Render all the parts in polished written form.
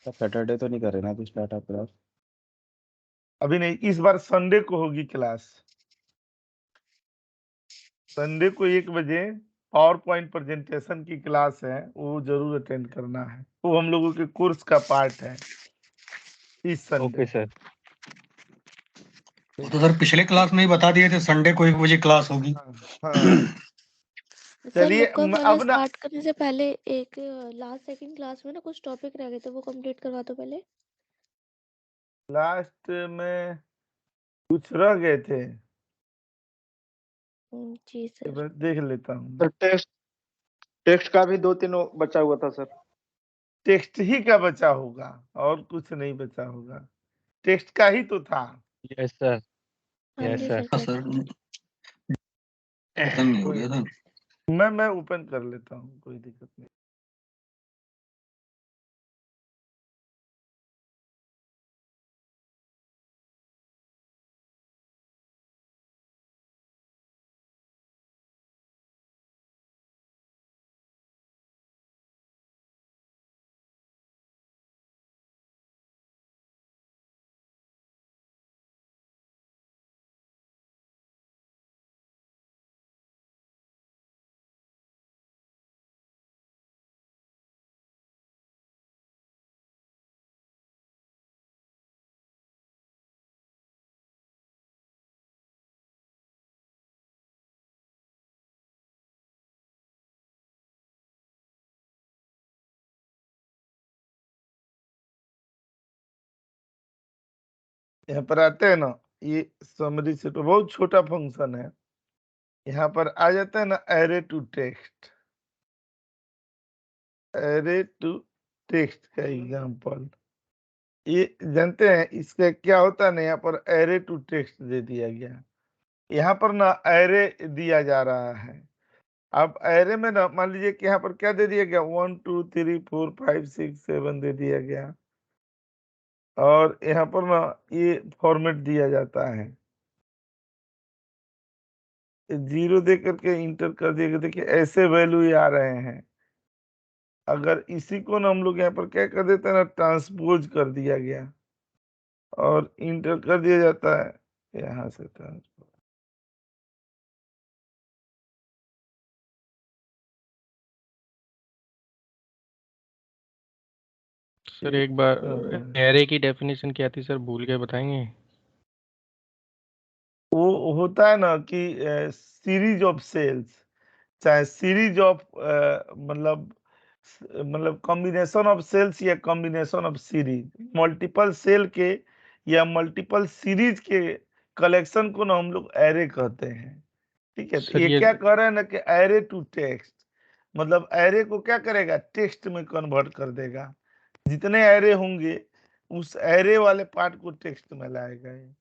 Saturday तो नहीं कर रहे ना अभी स्टार्ट आप क्लास? अभी नहीं, इस बार संडे को होगी क्लास। संडे को 1 बजे पावर पॉइंट प्रेजेंटेशन की क्लास है, वो जरूर अटेंड करना है। वो हम लोगों के कोर्स का पार्ट है इस संडे। Okay sir. वो तो सर पिछले क्लास में ही बता दिए थे संडे को 1 बजे क्लास होगी। हाँ चलिए अब ना स्टार्ट करने से पहले एक लास्ट सेकंड क्लास में ना कुछ टॉपिक रह गए थे, वो कंप्लीट करवा दो पहले। लास्ट में कुछ रह गए थे, जी सर। मैं देख लेता हूँ। सर टेक्स्ट का भी 2-3 बचा हुआ था सर। टेक्स्ट ही का बचा होगा और कुछ नहीं बचा होगा, टेक्स्ट का ही तो था। Yes sir. हाँ यस जी सर। सर। सर खत्म नहीं हो गया था। मैं ओपन कर लेता हूँ, कोई दिक्कत नहीं। यहाँ पर आते हैं ना, ये समरी सेट बहुत छोटा फंक्शन है। यहाँ पर आ जाता है ना array to text, array to text का एग्जांपल। ये जानते हैं इसका क्या होता है ना, यहाँ पर एरे टू टेक्स्ट दे दिया गया। यहाँ पर ना एरे दिया जा रहा है। अब एरे में ना मान लीजिए कि यहाँ पर क्या दे दिया गया, 1 2 3 4 5 6 7 दे दिया गया, और यहाँ पर ना ये फॉर्मेट दिया जाता है, 0 दे करके इंटर कर दिया। देखिए ऐसे वैल्यू ये आ रहे हैं। अगर इसी को ना हम लोग यहाँ पर क्या कर देते हैं ना, ट्रांसपोज कर दिया गया और इंटर कर दिया जाता है, यहाँ से ट्रांसपोज। सर एक बार एरे की डेफिनेशन क्या थी सर, भूल के बताएंगे? वो होता है ना कि सीरीज ऑफ सेल्स, चाहे सीरीज ऑफ मतलब कॉम्बिनेशन ऑफ सेल्स या combination of series, multiple cell के या मल्टीपल सीरीज के कलेक्शन को ना हम लोग एरे कहते हैं। ठीक है, तो सर ये ये क्या कह रहे हैं ना कि एरे टू टेक्स्ट, मतलब एरे को क्या करेगा, टेक्स्ट में कन्वर्ट कर देगा। जितने एरे होंगे उस एरे वाले पार्ट को टेक्स्ट में लाएगा ये।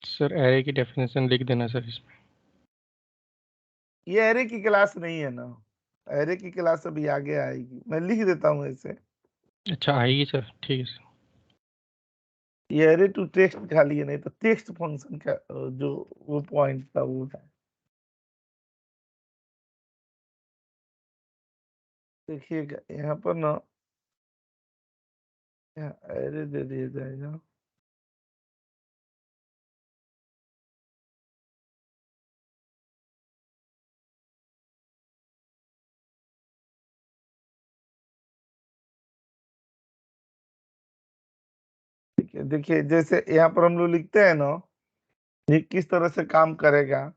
सर एरे की डेफिनेशन लिख देना सर इसमें। ये एरे की क्लास नहीं है ना, एरे की क्लास अभी आगे आएगी, मैं लिख देता हूँ ऐसे। अच्छा आएगी सर, ठीक है सर। ये एरे टू टेक्स्ट खाली है, नहीं तो टेक्स्ट फंक्शन का जो वो पॉइंट था वो है। देखिएगा यहाँ पर ना, यहाँ एरे दे दिया जाएगा। ठीक है, देखिए जैसे यहाँ पर हम लोग लिखते हैं ना, ये किस तरह से काम करेगा।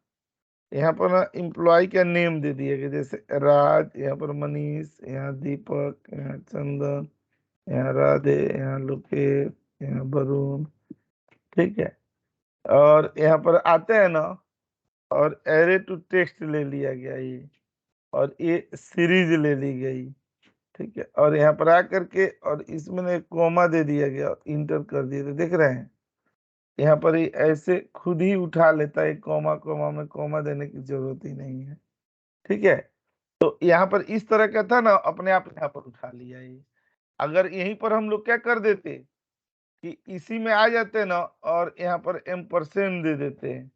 यहाँ पर ना एम्प्लॉय का नेम दे दिया गया, जैसे राज, यहाँ पर मनीष, यहाँ दीपक, यहाँ चंदन, यहाँ राधे, यहाँ लोकेश, यहाँ वरुण। ठीक है, और यहाँ पर आते हैं ना, और एरे टू टेक्स्ट ले लिया गया ये, और ये सीरीज ले ली गई। ठीक है, और यहाँ पर आकर के और इसमें एक कोमा दे दिया गया और इंटर कर दिया, तो देख रहे हैं यहाँ पर ही ऐसे खुद ही उठा लेता है, कोमा कोमा में कोमा देने की जरूरत ही नहीं है। ठीक है, तो यहाँ पर इस तरह का था ना, अपने आप यहाँ पर उठा लिया ये। अगर यहीं पर हम लोग क्या कर देते कि इसी में आ जाते ना, और यहाँ पर एम्परसेंड दे देते हैं,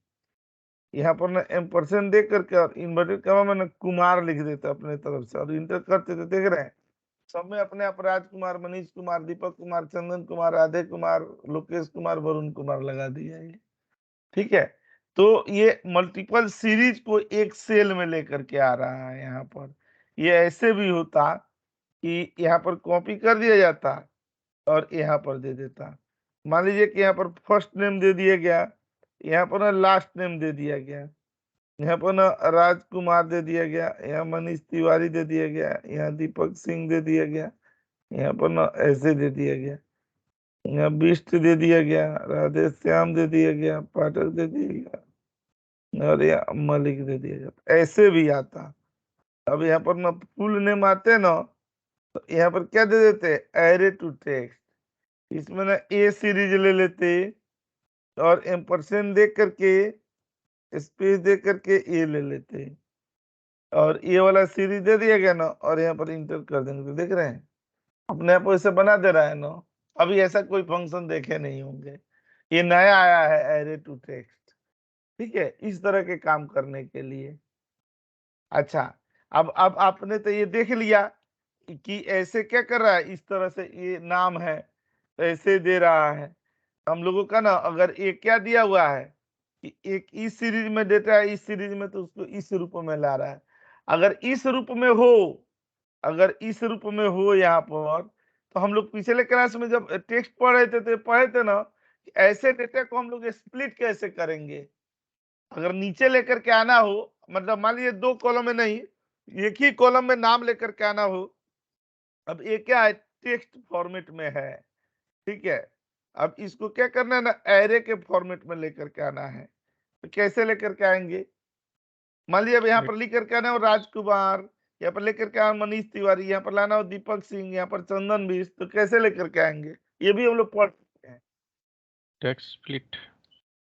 यहाँ पर ना एम्परसेंड दे करके और इन्वर्टेड कॉमा में ना कुमार लिख देते अपने तरफ से और इंटर करते थे, देख रहे हैं सब में अपने आप राजकुमार, मनीष कुमार, दीपक कुमार, चंदन कुमार, राधे कुमार, लोकेश कुमार, वरुण कुमार लगा दिया है। ठीक है, तो ये मल्टीपल सीरीज को एक सेल में लेकर के आ रहा है यहाँ पर। ये ऐसे भी होता कि यहाँ पर कॉपी कर दिया जाता और यहाँ पर दे देता। मान लीजिए कि यहाँ पर फर्स्ट नेम दे दिया गया, यहाँ पर ना लास्ट नेम दे दिया गया, यहाँ पर ना राजकुमार दे दिया गया, यहाँ मनीष तिवारी दे दिया गया, यहाँ दीपक सिंह दे दिया गया, यहाँ पर ना ऐसे दे दिया गया, यहाँ बिष्ट दे दिया गया, राधे श्याम दे दिया गया, पाठक दे दिया गया और यहाँ मलिक दे दिया गया। ऐसे भी आता। अब यहाँ पर ना फुल नेम आते ना, तो यहाँ पर क्या दे देते, एरे टू टेक्स्ट। इसमें ना ए सीरीज ले लेते और एम्परसेंड दे करके स्पेस दे करके ए ले लेते और ये वाला सीरीज दे दिया गया ना और यहाँ पर इंटर कर देंगे। तो देख रहे हैं अपने आप वैसे बना दे रहा है ना। अभी ऐसा कोई फंक्शन देखे नहीं होंगे, ये नया आया है एरे टू टेक्स्ट। ठीक है, इस तरह के काम करने के लिए। अच्छा, अब आपने तो ये देख लिया कि ऐसे क्या कर रहा है, इस तरह से ये नाम है तो ऐसे दे रहा है। हम लोगों का ना अगर ये क्या दिया हुआ है कि एक इस सीरीज में देता है, इस सीरीज में, तो उसको इस रूप में ला रहा है। अगर इस रूप में हो, अगर इस रूप में हो यहाँ पर, तो हम लोग पिछले क्लास में जब टेक्स्ट पढ़ रहे थे तो पढ़े थे ना कि ऐसे डेटा को हम लोग स्प्लिट कैसे करेंगे। अगर नीचे लेकर के आना हो, मतलब मान लीजिए 2 कॉलम में नहीं, एक ही कॉलम में नाम लेकर के आना हो। अब ये क्या है, टेक्स्ट फॉर्मेट में है। ठीक है, अब इसको क्या करना है ना, एरे के फॉर्मेट में लेकर के आना है। तो कैसे लेकर के आएंगे, मान लीजिए अब यहाँ पर लिख करके आना हो राजकुमार, यहाँ पर लेकर के आना मनीष तिवारी, यहाँ पर लाना हो दीपक सिंह, यहाँ पर चंदन बिष्ट, तो कैसे लेकर के आएंगे, ये भी हम लोग पढ़ सकते हैं। Text split.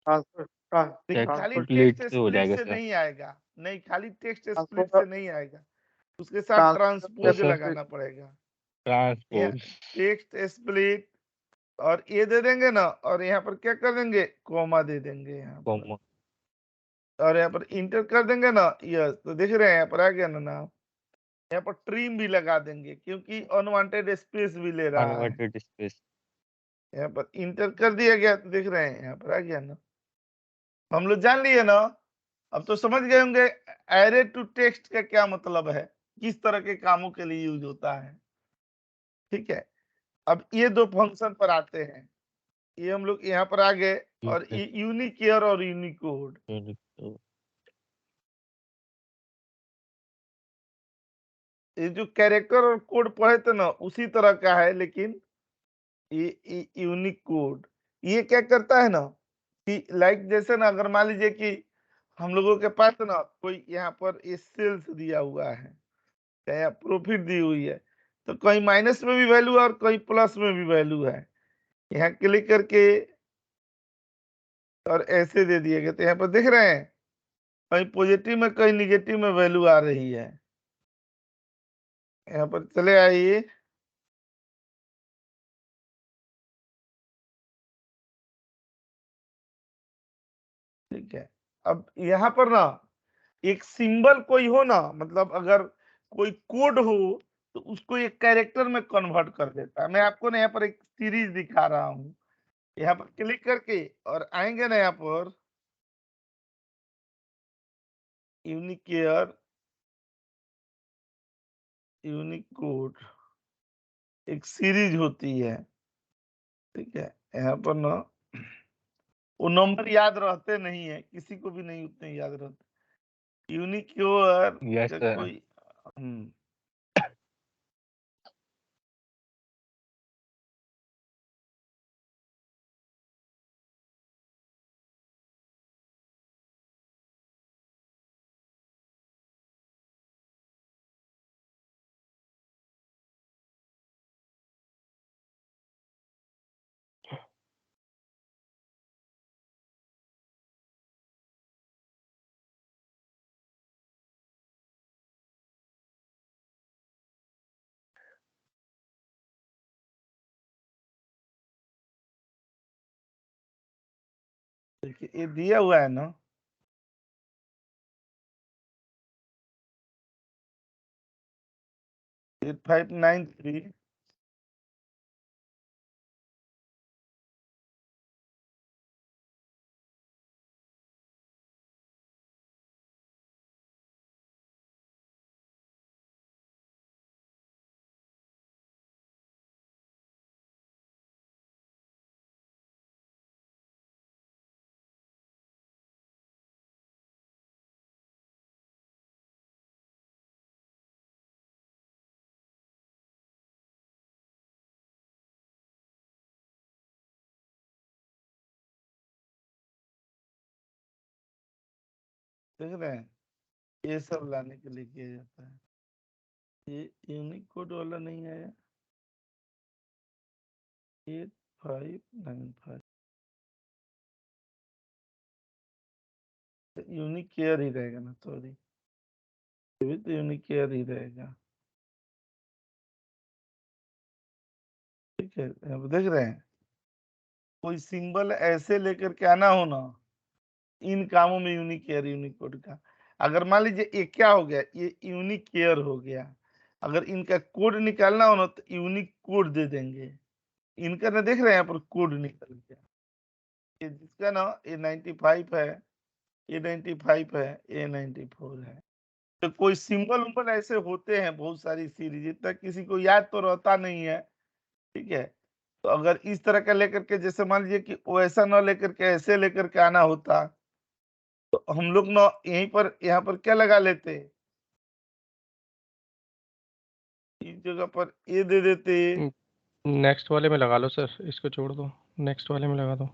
देखिए टेक्स्ट खाली स्प्लिट टेक्स्ट से हो स्प्लिट जाएगा से सर। नहीं आएगा, नहीं खाली टेक्स्ट स्प्लिट ट्रांसपोज से नहीं आएगा, उसके साथ ट्रांसपोज सर लगाना पड़ेगा। ट्रांसपोज। टेक्स्ट स्प्लिट और ये दे देंगे ना, और यहाँ पर क्या कर देंगे, कॉमा दे देंगे यहाँ पर, कॉमा। और यहाँ पर इंटर कर देंगे ना, यस, तो देख रहे हैं यहाँ पर आ गया ना नाम। यहाँ पर ट्रिम भी लगा देंगे क्योंकि अनवांटेड स्पेस भी ले रहा है। Unwanted space. यहाँ पर इंटर कर दिया गया, तो देख रहे हैं यहाँ पर आ गया ना। हम लोग जान लिए ना, अब तो समझ गए होंगे एरे टू टेक्स्ट का क्या मतलब है, किस तरह के कामों के लिए यूज होता है। ठीक है, अब ये 2 फंक्शन पर आते हैं, ये हम लोग यहाँ पर आ गए, और ये यूनिकेयर और यूनिकोड। ये जो कैरेक्टर और कोड पढ़े थे ना, उसी तरह का है, लेकिन ये यूनिक कोड ये क्या करता है ना कि लाइक जैसे ना, अगर मान लीजिए कि हम लोगों के पास ना कोई यहाँ पर ये सेल्स दिया हुआ है या प्रॉफिट दी हुई है, तो कहीं माइनस में भी वैल्यू है और कहीं प्लस में भी वैल्यू है। यहाँ क्लिक करके और ऐसे दे दिए गए, तो यहाँ पर देख रहे हैं कहीं पॉजिटिव में कहीं निगेटिव में वैल्यू आ रही है। यहाँ पर चले आइए, ठीक है। अब यहाँ पर ना एक सिंबल कोई हो ना, मतलब अगर कोई कोड हो तो उसको एक कैरेक्टर में कन्वर्ट कर देता है। मैं आपको ना यहाँ पर एक सीरीज दिखा रहा हूँ, यहाँ पर क्लिक करके और आएंगे ना यहाँ पर यूनिकेयर यूनिकोड, एक सीरीज होती है। ठीक है, यहाँ पर ना वो नंबर याद रहते नहीं है, किसी को भी नहीं उतने याद रहते। यूनिक्योर यस का सर। कोई देखिए ये दिया हुआ है ना, 8593 देख रहे हैं, ये सब लाने के लिए किया जाता है। ये यूनिक कोड वाला नहीं आया, 8595 यूनिक केयर ही रहेगा ना, सॉरी, ये भी तो यूनिक केयर ही रहेगा। ठीक है, यहाँ पे देख रहे हैं, कोई सिंबल ऐसे लेकर के आना हो ना, इन कामों में यूनिक केयर यूनिक कोड का। अगर मान लीजिए ये क्या हो गया, ये यूनिक केयर हो गया, अगर इनका कोड निकालना हो ना तो यूनिक कोड दे देंगे। इनका ना देख रहे हैं यहाँ पर कोड निकल गया, ये जिसका ना ये 95 है, ये 95 है, ये 94 है। तो कोई सिंबल उम्बल ऐसे होते हैं बहुत सारी सीरीज, इतना किसी को याद तो रहता नहीं है। ठीक है, तो अगर इस तरह का लेकर के, जैसे मान लीजिए कि वैसा ना लेकर के ऐसे लेकर के आना होता, तो हम लोग ना यहीं पर यहाँ पर क्या लगा लेते, इस जगह पर ये दे देते। नेक्स्ट वाले में लगा लो सर, इसको छोड़ दो, नेक्स्ट वाले में लगा दो।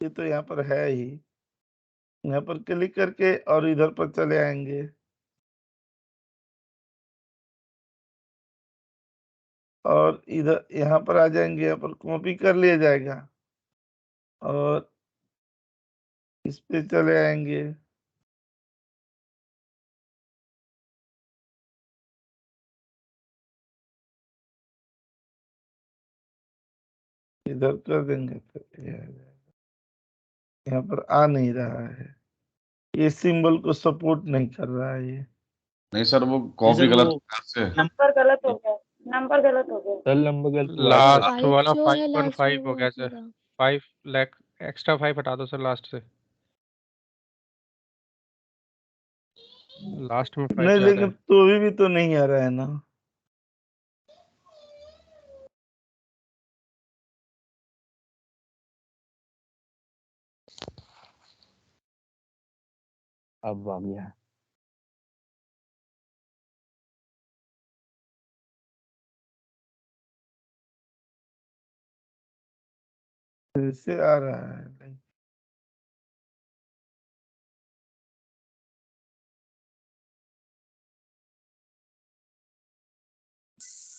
ये तो यहाँ पर है ही, यहाँ पर क्लिक करके और इधर पर चले आएंगे, और इधर यहाँ पर आ जाएंगे, यहाँ पर कॉपी कर लिया जाएगा और इस पे चले आएंगे, इधर कर देंगे तो ये आ जाएगा। यहाँ पर आ नहीं रहा है, ये सिंबल को सपोर्ट नहीं कर रहा है ये। नहीं सर, वो कॉपी गलत हो गया से। नंबर गलत हो गया, नंबर गलत हो गया। सर नंबर गलत हुआ लास्ट सर। 5 वाला जो है लास्ट में 515 हो वो गया सर, पूरा 5 लाख एक्स्ट्रा 5 हटा दो सर लास्ट से, लास्ट में 5 नहीं, ज्यादा लेकिन है। तो भी तो नहीं आ रहा है ना। अब आ गया। फिर से आ रहा है नहीं।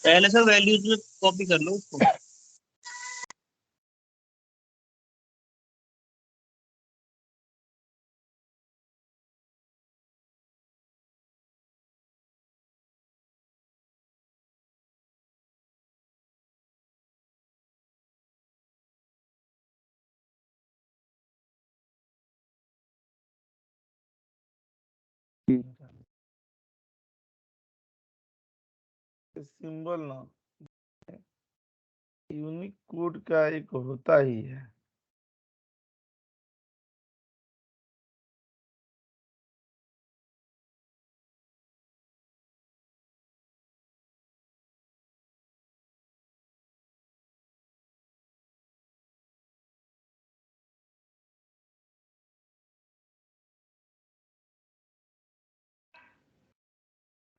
पहले से वैल्यूज में कॉपी कर लो उसको। सिंबल ना यूनिक कोड का एक होता ही है।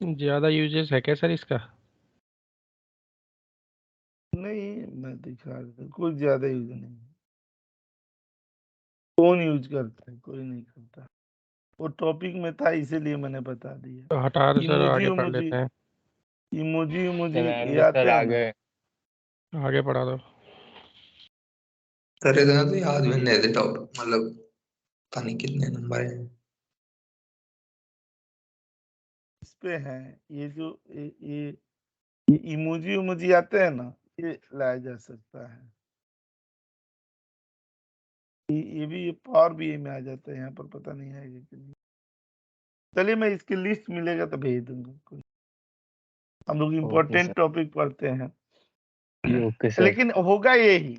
ज्यादा यूजेस है क्या सर इसका? नहीं, मैं दिखा देता हूं, कोई ज्यादा यूज नहीं, कौन यूज करता है, कोई नहीं करता। वो टॉपिक में था इसीलिए मैंने बता दिया। तो हटा दो सर, इमोजी आगे पढ़ इमोजी लेते हैं, इमोजी इमोजी चल ये आएंगे आते सर हैं ना, आगे। आगे पढ़ा दो। सर इतना तो याद भी नहीं थे टॉप, मतलब पता नहीं कितने नंबर है। इस पे है ये जो ये इमोजी इमोजी आते हैं ना, ये लाया जा सकता है। ये भी ये पावर भी में आ जाता है, यहाँ पर पता नहीं आएगा कि नहीं। चलिए, मैं इसकी लिस्ट मिलेगा तो भेज दूंगा। कोई हम लोग ओके इम्पोर्टेंट सर, टॉपिक पढ़ते हैं। Okay sir. लेकिन होगा यही,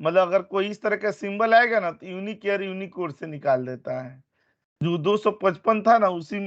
मतलब अगर कोई इस तरह का सिंबल आएगा ना तो यूनिकेयर यूनिकोड से निकाल देता है। जो 255 था ना उसी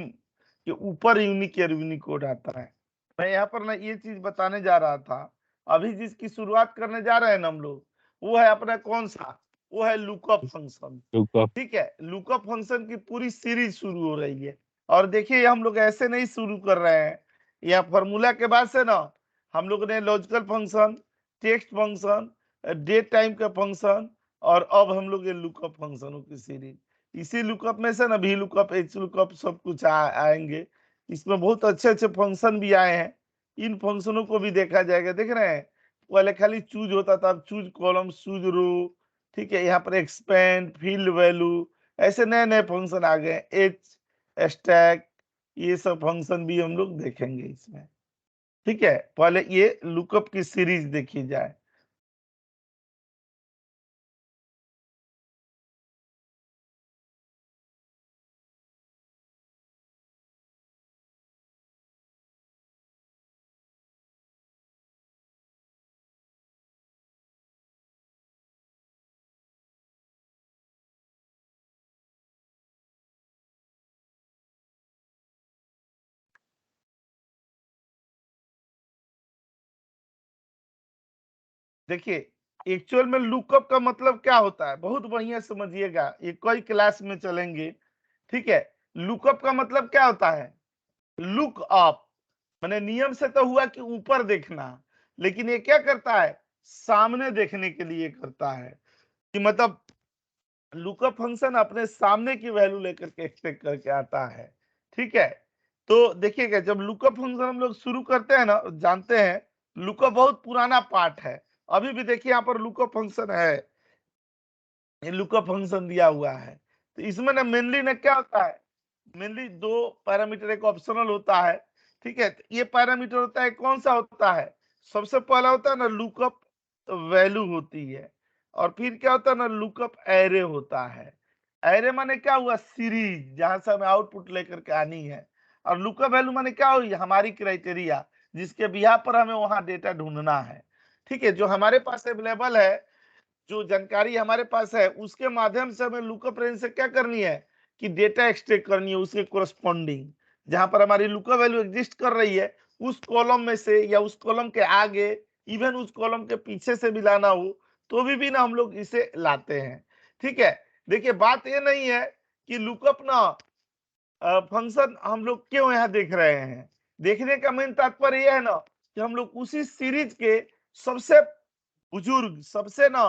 के ऊपर यूनिकेयर यूनिकोड आता है। मैं यहाँ पर ना ये चीज बताने जा रहा था, अभी जिसकी शुरुआत करने जा रहे हैं ना हम लोग, वो है अपना कौन सा, वो है लुकअप फंक्शन। लुकअप। ठीक है, लुकअप फंक्शन की पूरी सीरीज शुरू हो रही है। और देखिए हम लोग ऐसे नहीं शुरू कर रहे हैं, यह फॉर्मूला के बाद से ना हम लोग ने logical function, text function, date time का फंक्शन, और अब हम लोग ये लुकअप फंक्शनों की सीरीज। इसी लुकअप में से ना भी लुकअप, एच लुकअप सब कुछ आएंगे। इसमें बहुत अच्छे अच्छे फंक्शन भी आए हैं, इन फंक्शनों को भी देखा जाएगा। देख रहे हैं, पहले खाली चूज होता था, अब चूज कॉलम, चूज रो, ठीक है, यहाँ पर एक्सपेंड, फील्ड वैल्यू, ऐसे नए नए फंक्शन आ गए, एच स्टैक, ये सब फंक्शन भी हम लोग देखेंगे इसमें। ठीक है, पहले ये लुकअप की सीरीज देखी जाए। देखिए, एक्चुअल में लुकअप का मतलब क्या होता है, बहुत बढ़िया समझिएगा, ये कई क्लास में चलेंगे। ठीक है, लुकअप का मतलब क्या होता है, लुक अप, मैंने नियम से तो हुआ कि ऊपर देखना, लेकिन ये क्या करता है, सामने देखने के लिए करता है, कि मतलब लुकअप फंक्शन अपने सामने की वैल्यू लेकर के एक्सपेक्ट करके आता है। ठीक है, तो देखिएगा जब लुकअप फंक्शन हम लोग शुरू करते हैं ना, जानते हैं लुकअप बहुत पुराना पार्ट है। अभी भी देखिए यहाँ पर लुकअप फंक्शन है, ये लुकअप फंक्शन दिया हुआ है। तो इसमें ना मेनली ना क्या होता है, मेनली दो पैरामीटर, एक ऑप्शनल होता है। ठीक है, तो ये पैरामीटर होता है, कौन सा होता है, सबसे पहला होता है ना लुकअप वैल्यू होती है, और फिर क्या होता है ना लुकअप एरे होता है। एरे माने क्या हुआ, सीरीज, जहां से हमें आउटपुट लेकर के आनी है। और लुकअप वैल्यू माने क्या हुई, हमारी क्राइटेरिया, जिसके बिहार पर हमें वहां डेटा ढूंढना है। ठीक है, जो हमारे पास अवेलेबल है, जो जानकारी हमारे पास है, उसके माध्यम से हमें लुकअप रेंज से क्या करनी है, कि डेटा एक्सट्रैक्ट करनी है उसके कोरस्पॉन्डिंग, जहां पर हमारी लुकअप वैल्यू एग्जिस्ट कर रही है, उस कॉलम में से या उस कॉलम के आगे, इवन उस कॉलम के पीछे से भी लाना हो तो भी ना हम लोग इसे लाते हैं। ठीक है, देखिए बात ये नहीं है कि लुकअप ना फंक्शन हम लोग क्यों यहाँ देख रहे हैं, देखने का मेन तात्पर्य यह है ना कि हम लोग उसी सीरीज के सबसे बुजुर्ग, सबसे ना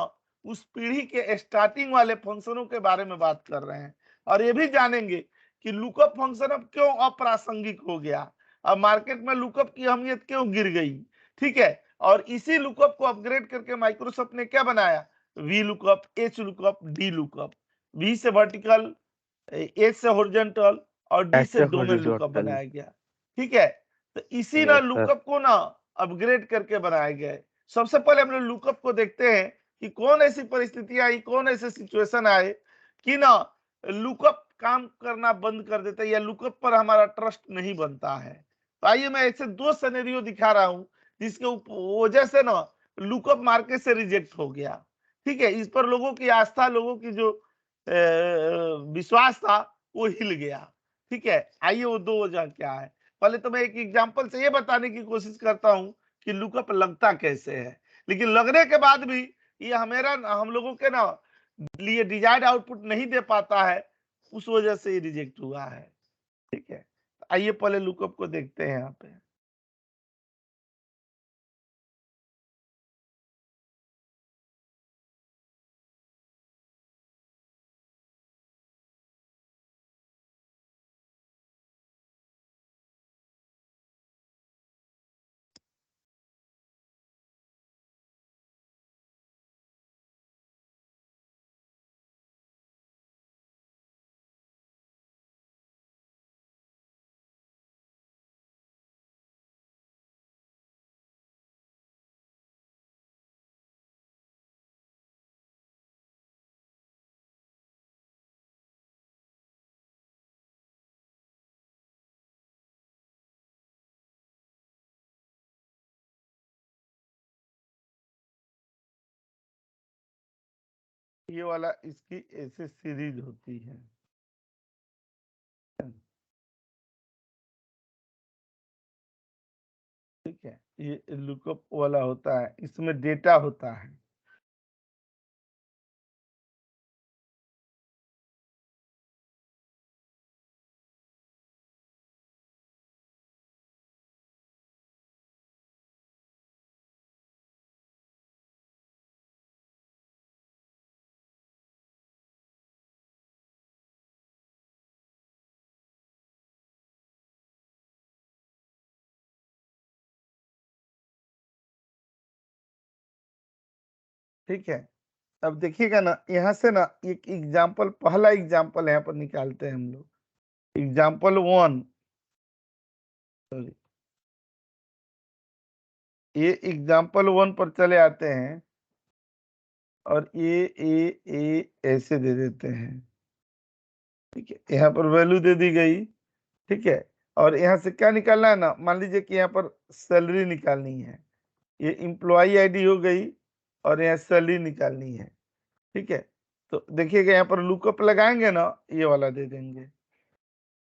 उस पीढ़ी के स्टार्टिंग वाले फंक्शनों के बारे में बात कर रहे हैं। और ये भी जानेंगे कि लुकअप फंक्शन अब क्यों अप्रासंगिक हो गया, अब मार्केट में लुकअप की अहमियत क्यों गिर गई। ठीक है, और इसी लुकअप को अपग्रेड करके माइक्रोसॉफ्ट ने क्या बनाया, V lookup, H lookup, D lookup, V से वर्टिकल, एच से हॉरिजॉन्टल, और डी से ऐसे डोमेन लुकअप हॉरिजॉन्टल। बनाया गया। ठीक है, तो इसी ना यस सर। लुकअप को ना अपग्रेड करके बनाया गया है। सबसे पहले हम लोग लुकअप को देखते हैं कि कौन ऐसी परिस्थितियां आई, कौन ऐसे सिचुएशन आए कि ना लुकअप काम करना बंद कर देता है या लुकअप पर हमारा ट्रस्ट नहीं बनता है। तो आइए मैं ऐसे दो सिनेरियो दिखा रहा हूं जिसके वजह से ना लुकअप मार्केट से रिजेक्ट हो गया। ठीक है, इस पर लोगों की आस्था, लोगों की जो विश्वास था वो हिल गया। ठीक है, आइए वो दो वजह क्या है। पहले तो मैं एक एग्जांपल से ये बताने की कोशिश करता हूं कि लुकअप लगता कैसे है, लेकिन लगने के बाद भी ये हमेरा हम लोगों के ना लिए डिजायर्ड आउटपुट नहीं दे पाता है, उस वजह से ये रिजेक्ट हुआ है। ठीक है, आइए पहले लुकअप को देखते हैं यहाँ पे। ये वाला इसकी ऐसे सीरीज होती है। ठीक है, ये लुकअप वाला होता है, इसमें डेटा होता है। ठीक है, अब देखिएगा ना, यहाँ से ना एक एग्जाम्पल, पहला एग्जाम्पल यहाँ पर निकालते हैं हम लोग। एग्जाम्पल 1, सॉरी, ये एग्जाम्पल 1 पर चले आते हैं और ए ऐसे दे देते हैं। ठीक है, यहाँ पर वैल्यू दे दी गई। ठीक है, और यहाँ से क्या निकालना है ना, मान लीजिए कि यहाँ पर सैलरी निकालनी है, ये एम्प्लॉय आईडी हो गई और यहाँ सैलरी निकालनी है। ठीक है, तो देखिएगा यहाँ पर लुकअप लगाएंगे ना, ये वाला दे देंगे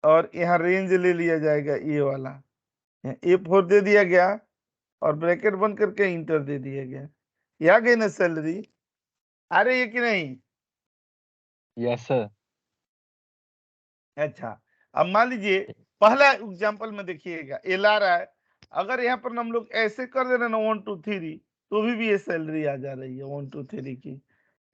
और यहाँ रेंज ले लिया जाएगा, ये वाला A4 दे दिया गया और ब्रैकेट बंद करके इंटर दे दिया गया। ये आ गई ना सैलरी, आ रही है कि नहीं? Yes sir. अच्छा, अब मान लीजिए पहला एग्जांपल में देखिएगा एल आ रहा है, अगर यहाँ पर हम लोग ऐसे कर दे रहे ना 1 2 3, तो भी ये सैलरी आ जा रही है 1 2 3 की।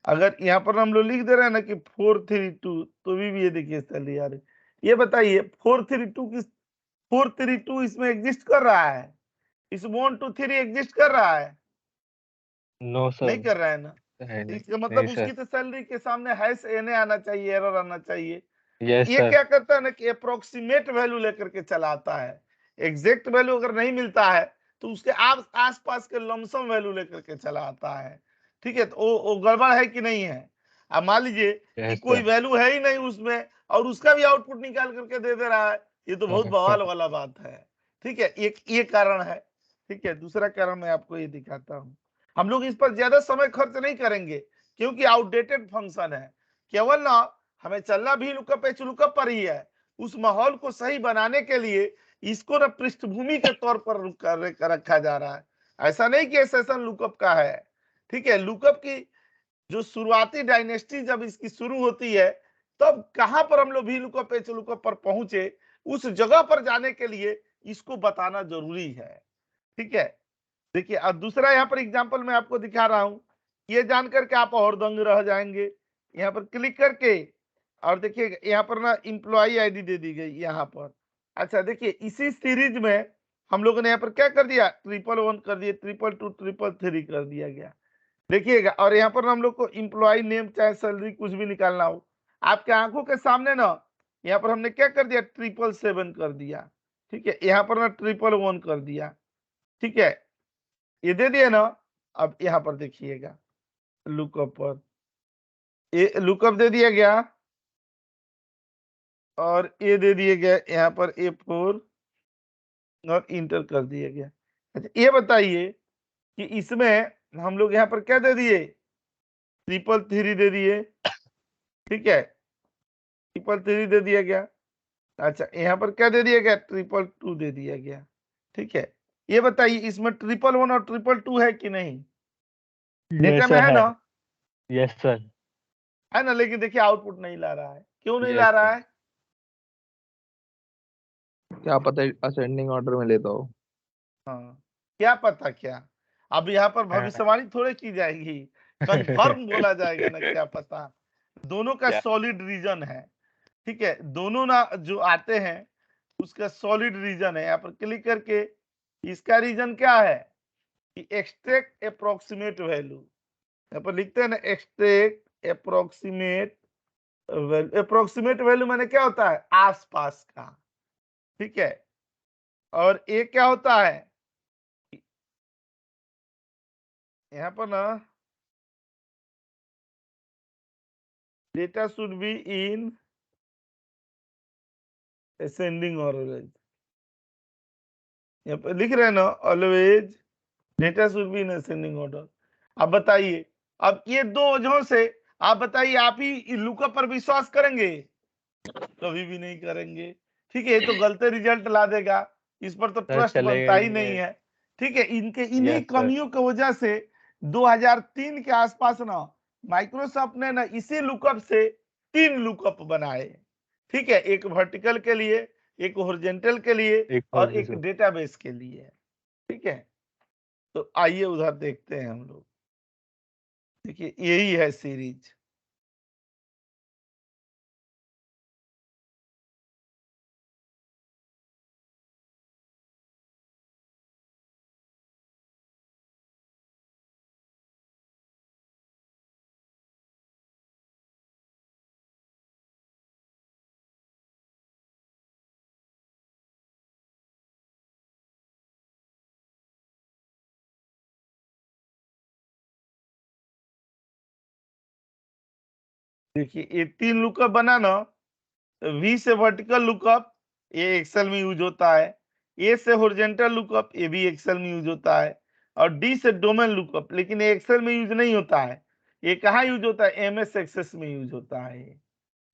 अगर यहाँ पर हम लोग लिख दे रहे हैं ना कि 4 3 2, तो भी ये देखिए सैलरी आ रही। ये बताइए 4 3 2 की 4 3 2 इसमें एग्जिस्ट कर रहा है? इस 1 2 3 एग्जिस्ट कर रहा है? No sir. नहीं कर रहा है ना, है नहीं। इसका मतलब नहीं उसकी सर। तो सैलरी के सामने हैश एन आना चाहिए, एरर आना चाहिए। यस ये सर। क्या करता है ना कि अप्रोक्सीमेट वैल्यू लेकर के चलाता है। एग्जैक्ट वैल्यू अगर नहीं मिलता है तो उसके आस पास के लमसम वैल्यू लेकर के चलाता है। ठीक है, तो वो गड़बड़ है कि नहीं है? अब मान लीजिए कि यस कोई सर। वैल्यू है ही नहीं उसमें और उसका भी आउटपुट निकाल करके दे दे रहा है, ये तो बहुत बवाल वाला बात है। ठीक है, एक ये कारण है। ठीक है, दूसरा कारण मैं आपको ये दिखाता हूँ। हम लोग इस पर ज्यादा समय खर्च नहीं करेंगे क्योंकि आउटडेटेड फंक्शन है, केवल ना हमें चलना भी लुकअप एच लुकअप पर ही है। उस माहौल को सही बनाने के लिए इसको ना पृष्ठभूमि के तौर पर रखा जा रहा है, ऐसा नहीं कि सेशन लुकअप का है। ठीक है, लुकअप की जो शुरुआती डायनेस्टी जब इसकी शुरू होती है, तब कहां पर हम लोग भी लुकअप एच लुकअप पर पहुंचे, उस जगह पर जाने के लिए इसको बताना जरूरी है। ठीक है, देखिए अब दूसरा यहाँ पर एग्जांपल मैं आपको दिखा रहा हूं, ये जानकर के आप और दंग रह जाएंगे। यहाँ पर क्लिक करके और देखिए यहाँ पर ना एम्प्लॉय आईडी दे दी गई यहाँ पर। अच्छा देखिए, इसी सीरीज में हम लोगों ने यहाँ पर क्या कर दिया, 111 कर दिया, 222 333 कर दिया गया। देखिएगा, और यहाँ पर हम लोग को एम्प्लॉय नेम चाहे सैलरी कुछ भी निकालना हो, आपके आंखों के सामने ना यहाँ पर हमने क्या कर दिया, 777 कर दिया। ठीक है, यहाँ पर ना 111 कर दिया। ठीक है, ये दे दिया ना। अब यहाँ पर देखिएगा लुकअप पर, ये लुकअप दे दिया गया और ये दे दिए गया यहाँ पर A4 और इंटर कर दिया गया। अच्छा ये बताइए कि इसमें हम लोग यहाँ पर क्या दे दिए, 333 दे दिए। ठीक है, 333 दे दिया गया। अच्छा यहाँ पर क्या दे दिया गया, 222 दे दिया गया। ठीक है, ये बताइए इसमें 111 और 222 है कि नहीं? डेटा में है ना? Yes sir. है ना, लेकिन देखिए आउटपुट नहीं ला रहा है, क्यों नहीं Yes, ला रहा है? क्या पता असेंडिंग ऑर्डर में लेता हो। हाँ, क्या पता क्या, अब यहाँ पर भविष्यवाणी थोड़े की जाएगी, कंफर्म बोला जाएगा ना, क्या पता। दोनों का सॉलिड रीजन है। ठीक है, दोनों ना जो आते हैं उसका सॉलिड रीजन है। यहाँ पर क्लिक करके इसका रीजन क्या है कि एक्सट्रैक्ट अप्रोक्सीमेट वैल्यू, यहाँ पर लिखते हैं ना extract approximate value. Approximate value माने क्या होता है, आसपास का। ठीक है, और ये क्या होता है, यहाँ पर ना data should be in ascending order, यहाँ पर लिख रहे हैं ना always data should be in ascending order. अब बताइए, अब ये दो वजहों से आप बताइए, आप ही लुकअप पर विश्वास करेंगे? कभी भी नहीं करेंगे। ठीक है, ये तो गलत रिजल्ट ला देगा, इस पर तो सर ट्रस्ट बनता ही नहीं चलेंगे। है। ठीक है, इन्हीं यस सर। कमियों की वजह से 2003 के आसपास ना माइक्रोसॉफ्ट ने ना इसी लुकअप से 3 लुकअप बनाए। ठीक है, एक वर्टिकल के लिए, एक हॉरिजॉन्टल के लिए एक और एक हॉरिजॉन्टल। डेटाबेस के लिए। ठीक है, तो आइए उधर देखते हैं हम लोग। देखिए यही है सीरीज। देखिए ये 3 लुकअप बना ना, वी से वर्टिकल लुकअप ये एक्सेल में यूज होता है, ए से हॉरिजॉन्टल लुकअप ये भी एक्सेल में यूज होता है, और डी से डोमेन लुकअप, लेकिन ये एक्सेल में यूज नहीं होता है। ये कहाँ यूज होता है? एमएस एक्सेस में यूज होता है।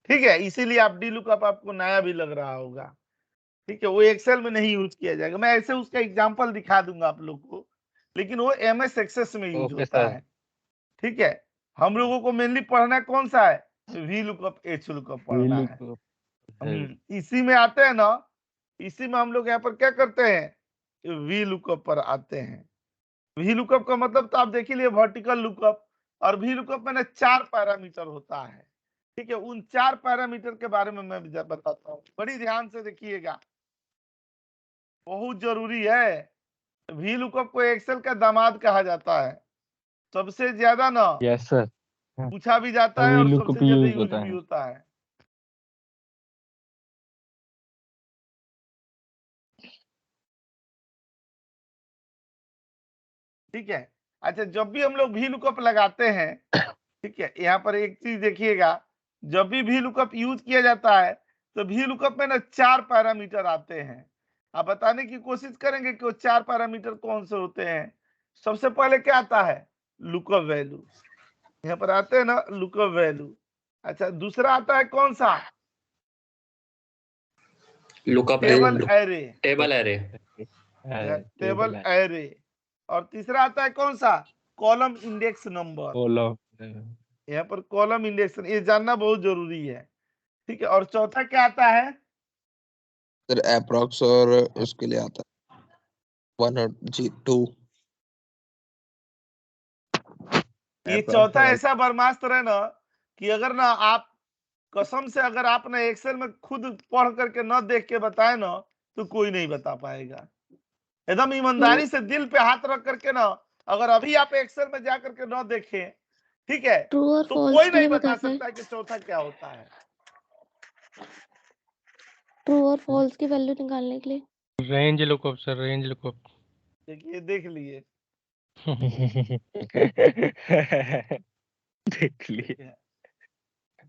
ठीक है, इसीलिए आप डी लुकअप आपको नया भी लग रहा होगा। ठीक है, वो एक्सेल में नहीं यूज किया जाएगा, मैं ऐसे उसका एग्जांपल दिखा दूंगा आप लोग को, लेकिन वो एमएस एक्सेस में यूज ओके होता सर। है। ठीक है, हम लोगों को मेनली पढ़ना कौन सा है? V lookup, H lookup V पढ़ना है। लुकअप है। इसी में आते हैं ना, इसी में हम लोग यहाँ पर क्या करते हैं? वी लुकअप पर आते हैं। वी लुकअप का मतलब तो आप देख ही लिए, वर्टिकल लुकअप। और वी लुकअप में ना 4 पैरामीटर होता है। ठीक है, उन 4 पैरामीटर के बारे में मैं बताता हूँ, बड़ी ध्यान से देखिएगा, बहुत जरूरी है। वी लुकअप को एक्सेल का दामाद कहा जाता है, सबसे ज्यादा ना यस सर। पूछा भी जाता है वी और लुकअप सबसे ज्यादा यूज यूज होता भी है। होता है। ठीक है, अच्छा जब भी हम लोग वी लुकअप लगाते हैं, ठीक है, यहाँ पर एक चीज देखिएगा, जब भी वी लुकअप यूज किया जाता है तो वी लुकअप में ना 4 पैरामीटर आते हैं। आप बताने की कोशिश करेंगे कि वो 4 पैरामीटर कौन से होते हैं। सबसे पहले क्या आता है? लुकअप वैल्यू, यहाँ पर आते हैं ना लुकअप वैल्यू। अच्छा, दूसरा आता है कौन सा? Lookup table array, table array. Table array. और तीसरा आता है कौन सा? Column index number. कॉलम। यहाँ पर कॉलम इंडेक्स, ये जानना बहुत जरूरी है। ठीक है, और चौथा क्या आता है? सर अप्रॉक्स, और उसके लिए आता है 1 और 2। ये चौथा ऐसा बर्मास्त्र है ना कि अगर ना आप कसम से, अगर आपने एक्सेल में खुद पढ़ करके न देख के बताए ना, तो कोई नहीं बता पाएगा। एकदम ईमानदारी से दिल पे हाथ रख करके ना, अगर अभी आप एक्सेल में जा करके न देखें, ठीक है, ट्रू और तो फॉल्स कोई के नहीं लिए बता बताता है। सकता है कि चौथा क्या होता है। ट्रू और फॉल्स की वैल्यू निकालने के लिए। Range lookup sir, range lookup. देखिए, देख लिए, देख लिए।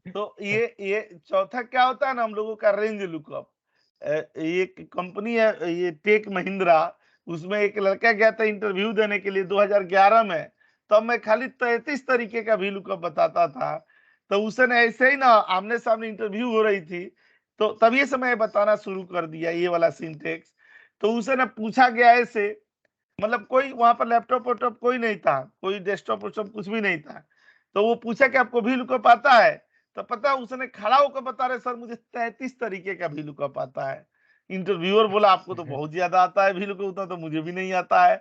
तो ये चौथा क्या होता है ना, हम लोगों का रेंज लुकअप। ये कंपनी है, ये टेक महिंद्रा, उसमें एक लड़का गया था इंटरव्यू देने के लिए 2011 में, तब मैं खाली 33 तरीके का भी लुकअप बताता था। तो उसने ऐसे ही ना आमने सामने इंटरव्यू हो रही थी, तो तभी से मैं बताना शुरू कर दिया ये वाला सिंटेक्स। तो उसने पूछा गया ऐसे, मतलब कोई वहां पर लैपटॉप वैपटॉप कोई नहीं था, कोई डेस्कटॉप वैपटॉप कुछ भी नहीं था। तो वो पूछा कि आपको भी लुकअप आता है? तो पता है उसने खड़ा होकर बता रहे, सर मुझे 33 तरीके का भी लुकअप आता है। इंटरव्यूअर बोला आपको तो बहुत ज्यादा आता है भी लुकअप, उतना तो मुझे भी नहीं आता है।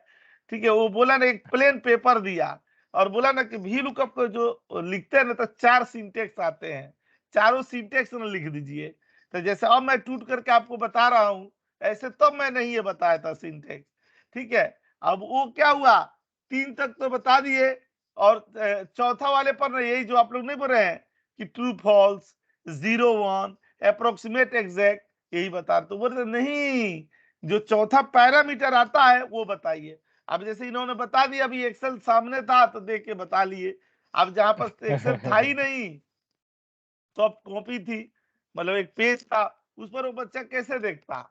ठीक है, वो बोला ना एक प्लेन पेपर दिया और बोला ना कि भी लुकअप को जो लिखते हैं ना, तो 4 सिंटेक्स आते हैं, चारों सिंटेक्स ना लिख दीजिए। तो जैसे अब मैं टूट करके आपको बता रहा हूं, ऐसे तब मैं नहीं ये बताया था सिंटेक्स। ठीक है, अब वो क्या हुआ, 3 तक तो बता दिए, और चौथा वाले पर ना यही जो आप लोग नहीं बोल रहे हैं कि ट्रू फॉल्स, 0 1, अप्रोक्सीमेट एग्जैक्ट, यही बता, तो बोल रहे नहीं, जो चौथा पैरामीटर आता है वो बताइए। अब जैसे इन्होंने बता दिया, अभी एक्सेल सामने था तो देख के बता लिए। अब जहां पर एक्सेल था ही नहीं, सॉफ्ट कॉपी थी, मतलब एक पेज था, उस पर वो बच्चा कैसे देखता?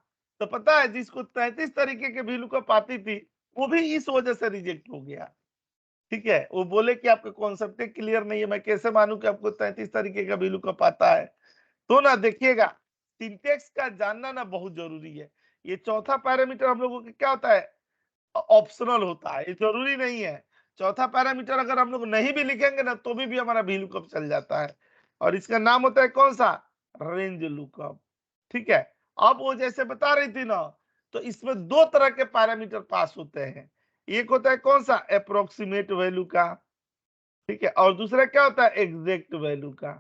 तो पता है, जिसको 33 तरीके के भी लुकअप आती थी, वो भी इस वजह से रिजेक्ट हो गया। ठीक है, वो बोले कि आपका कॉन्सेप्ट क्लियर नहीं है, मैं कैसे मानूं कि आपको 33 तरीके का VLOOKUP आता है। तो ना देखिएगा, सिंटेक्स का जानना ना बहुत जरूरी है। ये चौथा पैरामीटर हम लोगों का क्या होता है, ऑप्शनल होता है, ये जरूरी नहीं है। चौथा पैरामीटर अगर हम लोग नहीं भी लिखेंगे ना तो भी हमारा VLOOKUP चल जाता है, और इसका नाम होता है कौन सा, रेंज लुकअप। ठीक है, अब वो जैसे बता रही थी ना, तो इसमें दो तरह के पैरामीटर पास होते हैं। एक होता है कौन सा, अप्रोक्सीमेट वैल्यू का, ठीक है, और दूसरा क्या होता है, एग्जैक्ट वैल्यू का।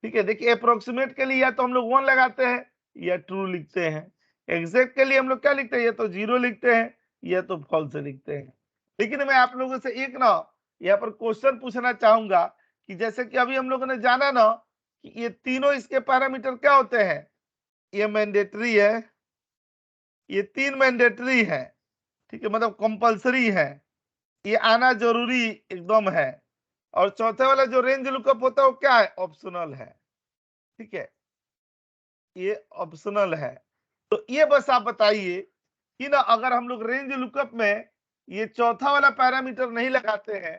ठीक है, देखिए अप्रोक्सीमेट के लिए या तो हम लोग 1 लगाते हैं या ट्रू लिखते हैं, एग्जैक्ट के लिए हम लोग क्या लिखते हैं, या तो 0 लिखते हैं या तो फॉल्स लिखते हैं। लेकिन मैं आप लोगों से एक ना यहाँ पर क्वेश्चन पूछना चाहूंगा कि जैसे कि अभी हम लोगों ने जाना ना कि ये तीनों इसके पैरामीटर क्या होते हैं, ये मैंडेटरी है, ये 3 मैंडेटरी है, ठीक है, मतलब कंपलसरी है, ये आना जरूरी एकदम है, और चौथे वाला जो रेंज लुकअप होता है वो क्या है, ऑप्शनल है। ठीक है, ये ऑप्शनल है। तो ये बस आप बताइए कि ना अगर हम लोग रेंज लुकअप में ये चौथा वाला पैरामीटर नहीं लगाते हैं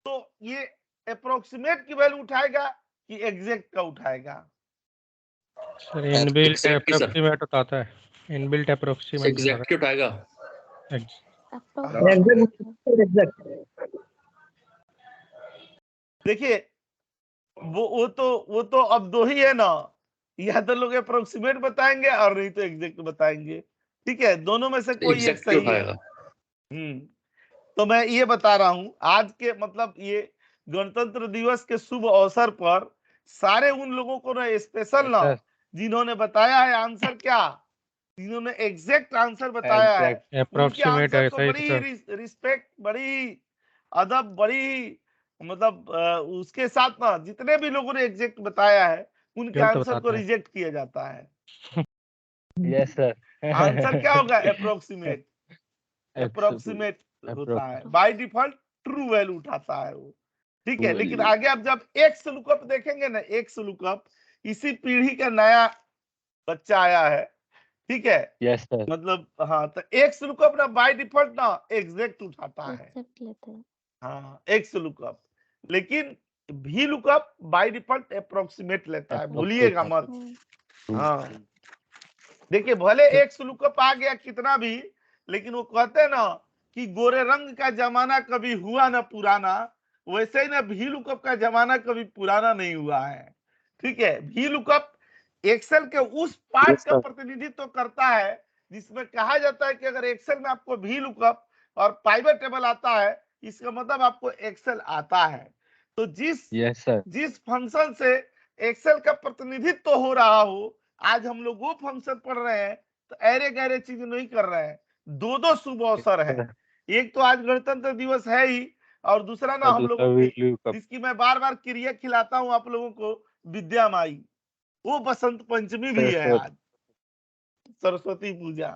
तो ये अप्रोक्सीमेट की वैल्यू उठाएगा कि एग्जैक्ट का उठाएगा। सर इनबिल्ट Exact की सर। अप्रोक्सीमेट होता है, इनबिल्ट अप्रोक्सीमेट एग्जैक्ट क्यों उठाएगा? देखिए वो तो अब दो ही है ना, या तो लोग अप्रोक्सीमेट बताएंगे और नहीं तो एग्जैक्ट बताएंगे। ठीक है, दोनों में से कोई एक एग्जैक्ट क्यों सही है। उठाएगा? तो मैं ये बता रहा हूं, आज के मतलब ये गणतंत्र दिवस के शुभ अवसर पर सारे उन लोगों को ना स्पेशल ना जिन्होंने बताया है आंसर क्या, जिन्होंने एग्जैक्ट आंसर बताया है, उनके अप्रोक्सीमेट आंसर को ऐसा ही बड़ी रिस्पेक्ट, बड़ी अदब, बड़ी मतलब उसके साथ ना जितने भी लोगों ने एग्जैक्ट बताया है उनके गलत आंसर को बताते हैं। रिजेक्ट किया जाता है। Yes sir. आंसर क्या होगा, अप्रोक्सीमेट, अप्रोक्सीमेट होता है, बाय डिफॉल्ट ट्रू वैल्यू उठाता है वो। ठीक है, लेकिन आगे आप जब एक्स लुकअप देखेंगे ना, एक्स लुकअप इसी पीढ़ी का नया बच्चा आया है। ठीक है, यस सर। मतलब हाँ, तो एक्स लुकअप ना बाय डिफॉल्ट ना एग्जैक्ट उठाता है, एक्सेप्ट लेते हैं। हाँ एक्स लुकअप, लेकिन भी लुकअप बाय डिफॉल्ट अप्रोक्सीमेट लेता है, भूलिएगा मत। हाँ, देखिए भले एक्स लुकअप आ गया कितना भी, लेकिन वो कहते हैं ना कि गोरे रंग का जमाना कभी हुआ ना पुराना, वैसे ही ना भी लुकअप का जमाना कभी पुराना नहीं हुआ है। ठीक है, भी लुकअप एक्सेल के उस पार्ट का प्रतिनिधित्व करता है जिसमें कहा जाता है कि अगर एक्सेल में आपको भी लुकअप और पाइवट टेबल आता है, इसका मतलब आपको एक्सेल आता है। तो जिस फंक्शन से एक्सेल का प्रतिनिधित्व हो रहा हो, आज हम लोग वो फंक्शन पढ़ रहे हैं, तो ऐरे गहरे चीज नहीं कर रहे हैं। दो शुभ अवसर है, एक तो आज गणतंत्र दिवस है ही, और दूसरा ना हम लोगों की जिसकी मैं बार बार क्रिया खिलाता हूँ आप लोगों को, विद्या माई, वो बसंत पंचमी भी है आज, सरस्वती पूजा।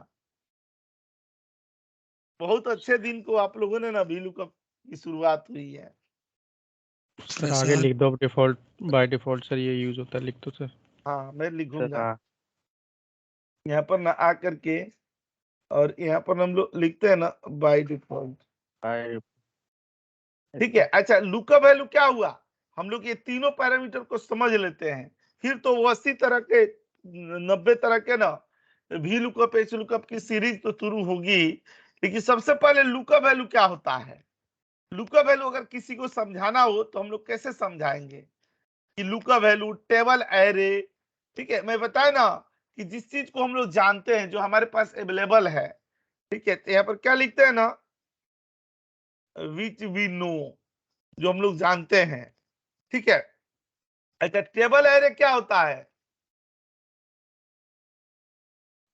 बहुत अच्छे दिन को आप लोगों ने ना VLOOKUP की शुरुआत हुई है। सर आगे लिख दो, डिफॉल्ट बाय डिफॉल्ट सर ये यूज होता है, लिख दो सर। हाँ मैं लिखूंगा यहाँ पर ना आकर के, और यहाँ पर हम लोग लिखते हैं ना बाय डिफॉल्ट। ठीक है, अच्छा लुकअप वैल्यू क्या हुआ, हम लोग ये तीनों पैरामीटर को समझ लेते हैं, फिर तो वो 80 तरह के 90 तरह के ना VLOOKUP एच लुकअप की सीरीज तो शुरू होगी। लेकिन सबसे पहले लुकअप वैल्यू क्या होता है, लुकअप वैल्यू अगर किसी को समझाना हो तो हम लोग कैसे समझाएंगे कि लुकअप वैल्यू टेबल एरे। ठीक है, मैं बताया ना कि जिस चीज को हम लोग जानते हैं, जो हमारे पास अवेलेबल है, ठीक है, तो यहाँ पर क्या लिखते हैं ना, विच वी नो, जो हम लोग जानते हैं। ठीक है, अच्छा टेबल एरे क्या होता है,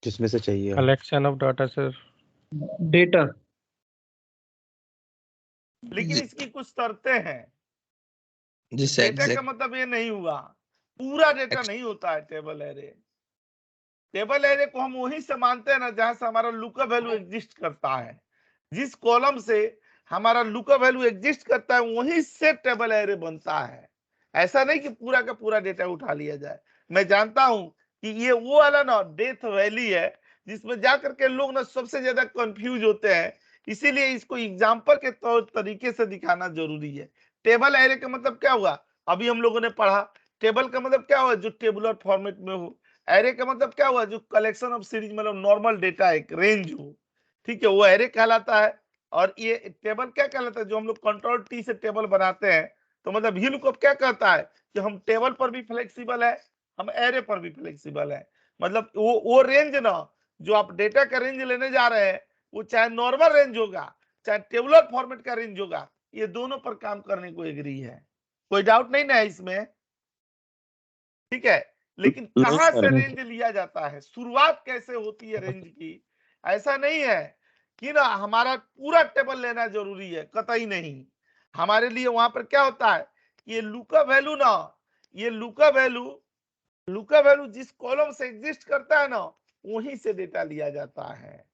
जिसमें से चाहिए collection of data sir, data. लेकिन इसकी कुछ शर्तें हैं। जिससे डेटा का मतलब ये नहीं हुआ पूरा डेटा नहीं होता है टेबल एरे। टेबल एरे को हम वहीं से मानते हैं ना जहां से हमारा लुकअप वैल्यू एग्जिस्ट करता है, जिस कॉलम से हमारा लुकअप वैल्यू एग्जिस्ट करता है वहीं से टेबल एरे बनता है। ऐसा नहीं कि पूरा का पूरा डेटा उठा लिया जाए। मैं जानता हूं कि ये वो वाला ना डेथ वैली है जिसमें जाकर के लोग ना सबसे ज्यादा कंफ्यूज होते हैं इसीलिए इसको एग्जाम्पल के तौर तरीके से दिखाना जरूरी है। टेबल एरे का मतलब क्या हुआ, अभी हम लोगों ने पढ़ा। टेबल का मतलब क्या हुआ, जो टेबुलर फॉर्मेट में हो। एरे का मतलब क्या हुआ, जो कलेक्शन ऑफ सीरीज मतलब नॉर्मल डेटा एक रेंज हो, ठीक है, वो एरे कहलाता है। और ये टेबल क्या कहलाता है, जो हम लोग कंट्रोल टी से टेबल बनाते हैं। तो मतलब ही लुकअप क्या कहता है कि हम टेबल पर भी फ्लेक्सिबल है, हम एरे पर भी फ्लेक्सिबल है। मतलब वो रेंज ना, जो आप डेटा का रेंज लेने जा रहे हैं, वो चाहे नॉर्मल रेंज होगा चाहे टेबुलर फॉर्मेट का रेंज होगा, ये दोनों पर काम करने को एग्री है। कोई डाउट नहीं ना है इसमें, ठीक है। लेकिन कहां से रेंज लिया जाता है, शुरुआत कैसे होती है रेंज की, ऐसा नहीं है कि ना हमारा पूरा टेबल लेना जरूरी है, कतई नहीं। हमारे लिए वहां पर क्या होता है, ये लुका वैल्यू ना, ये लुका वैल्यू जिस कॉलम से एग्जिस्ट करता है ना, वहीं से डेटा लिया जाता है,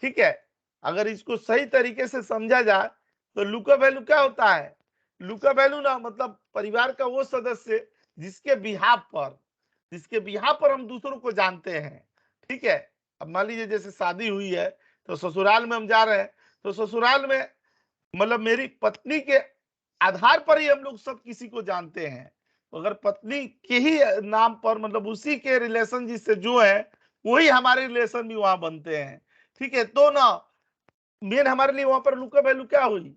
ठीक है। अगर इसको सही तरीके से समझा जाए तो लुका वैल्यू क्या होता है, लुका वैल्यू ना मतलब परिवार का वो सदस्य जिसके बिहाफ पर हम दूसरों को जानते हैं, ठीक है। अब मान लीजिए जैसे शादी हुई है तो ससुराल में हम जा रहे हैं, तो ससुराल में मतलब मेरी पत्नी के आधार पर ही हम लोग सब किसी को जानते हैं। तो अगर पत्नी के ही नाम पर मतलब उसी के रिलेशन जिससे जो है वही हमारे रिलेशन भी वहां बनते हैं, ठीक है। तो ना मेन हमारे लिए वहां पर लुका वैल्यू क्या हुई,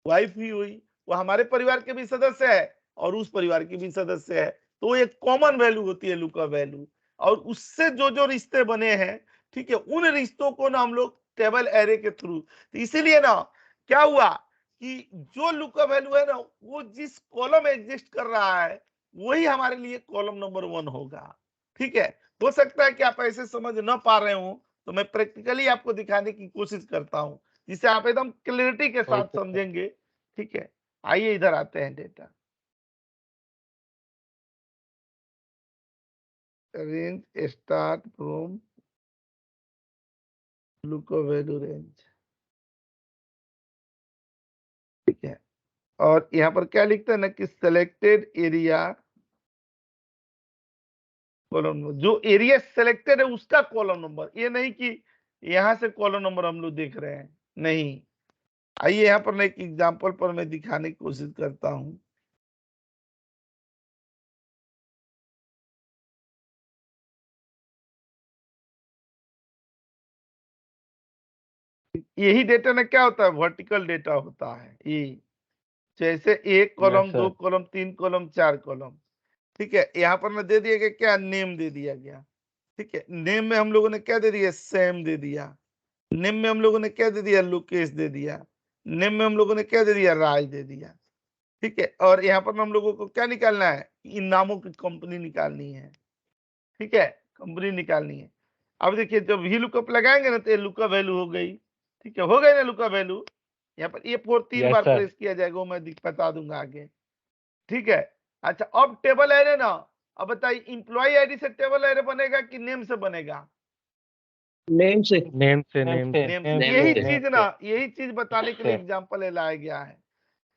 वाइफ ही हुई। वो हमारे परिवार के भी सदस्य है और उस परिवार की भी सदस्य है, तो एक कॉमन वैल्यू होती है लुका वैल्यू। और उससे जो जो रिश्ते बने हैं, ठीक है, उन रिश्तों को ना हम लोग टेबल एरे के थ्रू, तो इसीलिए ना क्या हुआ कि जो लुका वैल्यू है ना, वो जिस कॉलम एग्जिस्ट कर रहा है वही हमारे लिए कॉलम नंबर 1 होगा, ठीक है। हो सकता है कि आप ऐसे समझ ना पा रहे हो, तो मैं प्रैक्टिकली आपको दिखाने की कोशिश करता हूं जिससे आप एकदम क्लैरिटी के साथ समझेंगे, ठीक है। आइए इधर आते हैं, data range start from lookup value range, ठीक है। और यहाँ पर क्या लिखते हैं ना कि सिलेक्टेड एरिया कॉलम नंबर, जो एरिया सिलेक्टेड है उसका कॉलम नंबर, ये नहीं कि यहां से कॉलम नंबर हम लोग देख रहे हैं, नहीं। आइए यहाँ पर मैं एक एग्जांपल पर मैं दिखाने की कोशिश करता हूं। यही डेटा ना क्या होता है, वर्टिकल डेटा होता है ये, जैसे एक कॉलम, 2 कॉलम, 3 कॉलम, 4 कॉलम, ठीक है। यहाँ पर ना दे दिया गया क्या, नेम दे दिया गया, ठीक है। नेम में हम लोगों ने क्या दे दिया, सैम दे दिया। नेम में हम लोगों ने क्या दे दिया, लोकेश दे दिया। नेम में हम लोगों ने क्या दे दिया, राज दे दिया, ठीक है। और यहाँ पर हम लोगों को क्या निकालना है, इन नामों की कंपनी निकालनी है, ठीक है, कंपनी निकालनी है। अब देखिए जब ही लुकअप लगाएंगे ना तो ये लुकअप वैल्यू हो गई, ठीक है, हो गई ना लुकअप वैल्यू। यहाँ पर ये 4 3 बार प्रेस किया जाएगा, वो मैं बता दूंगा आगे, ठीक है। अच्छा अब टेबल एरे ना, अब बताइए एम्प्लॉय आईडी से टेबल एरे बनेगा कि नेम से बनेगा, नेम से नेम से यही चीज ना, यही चीज बताने के लिए एग्जांपल लाया गया है,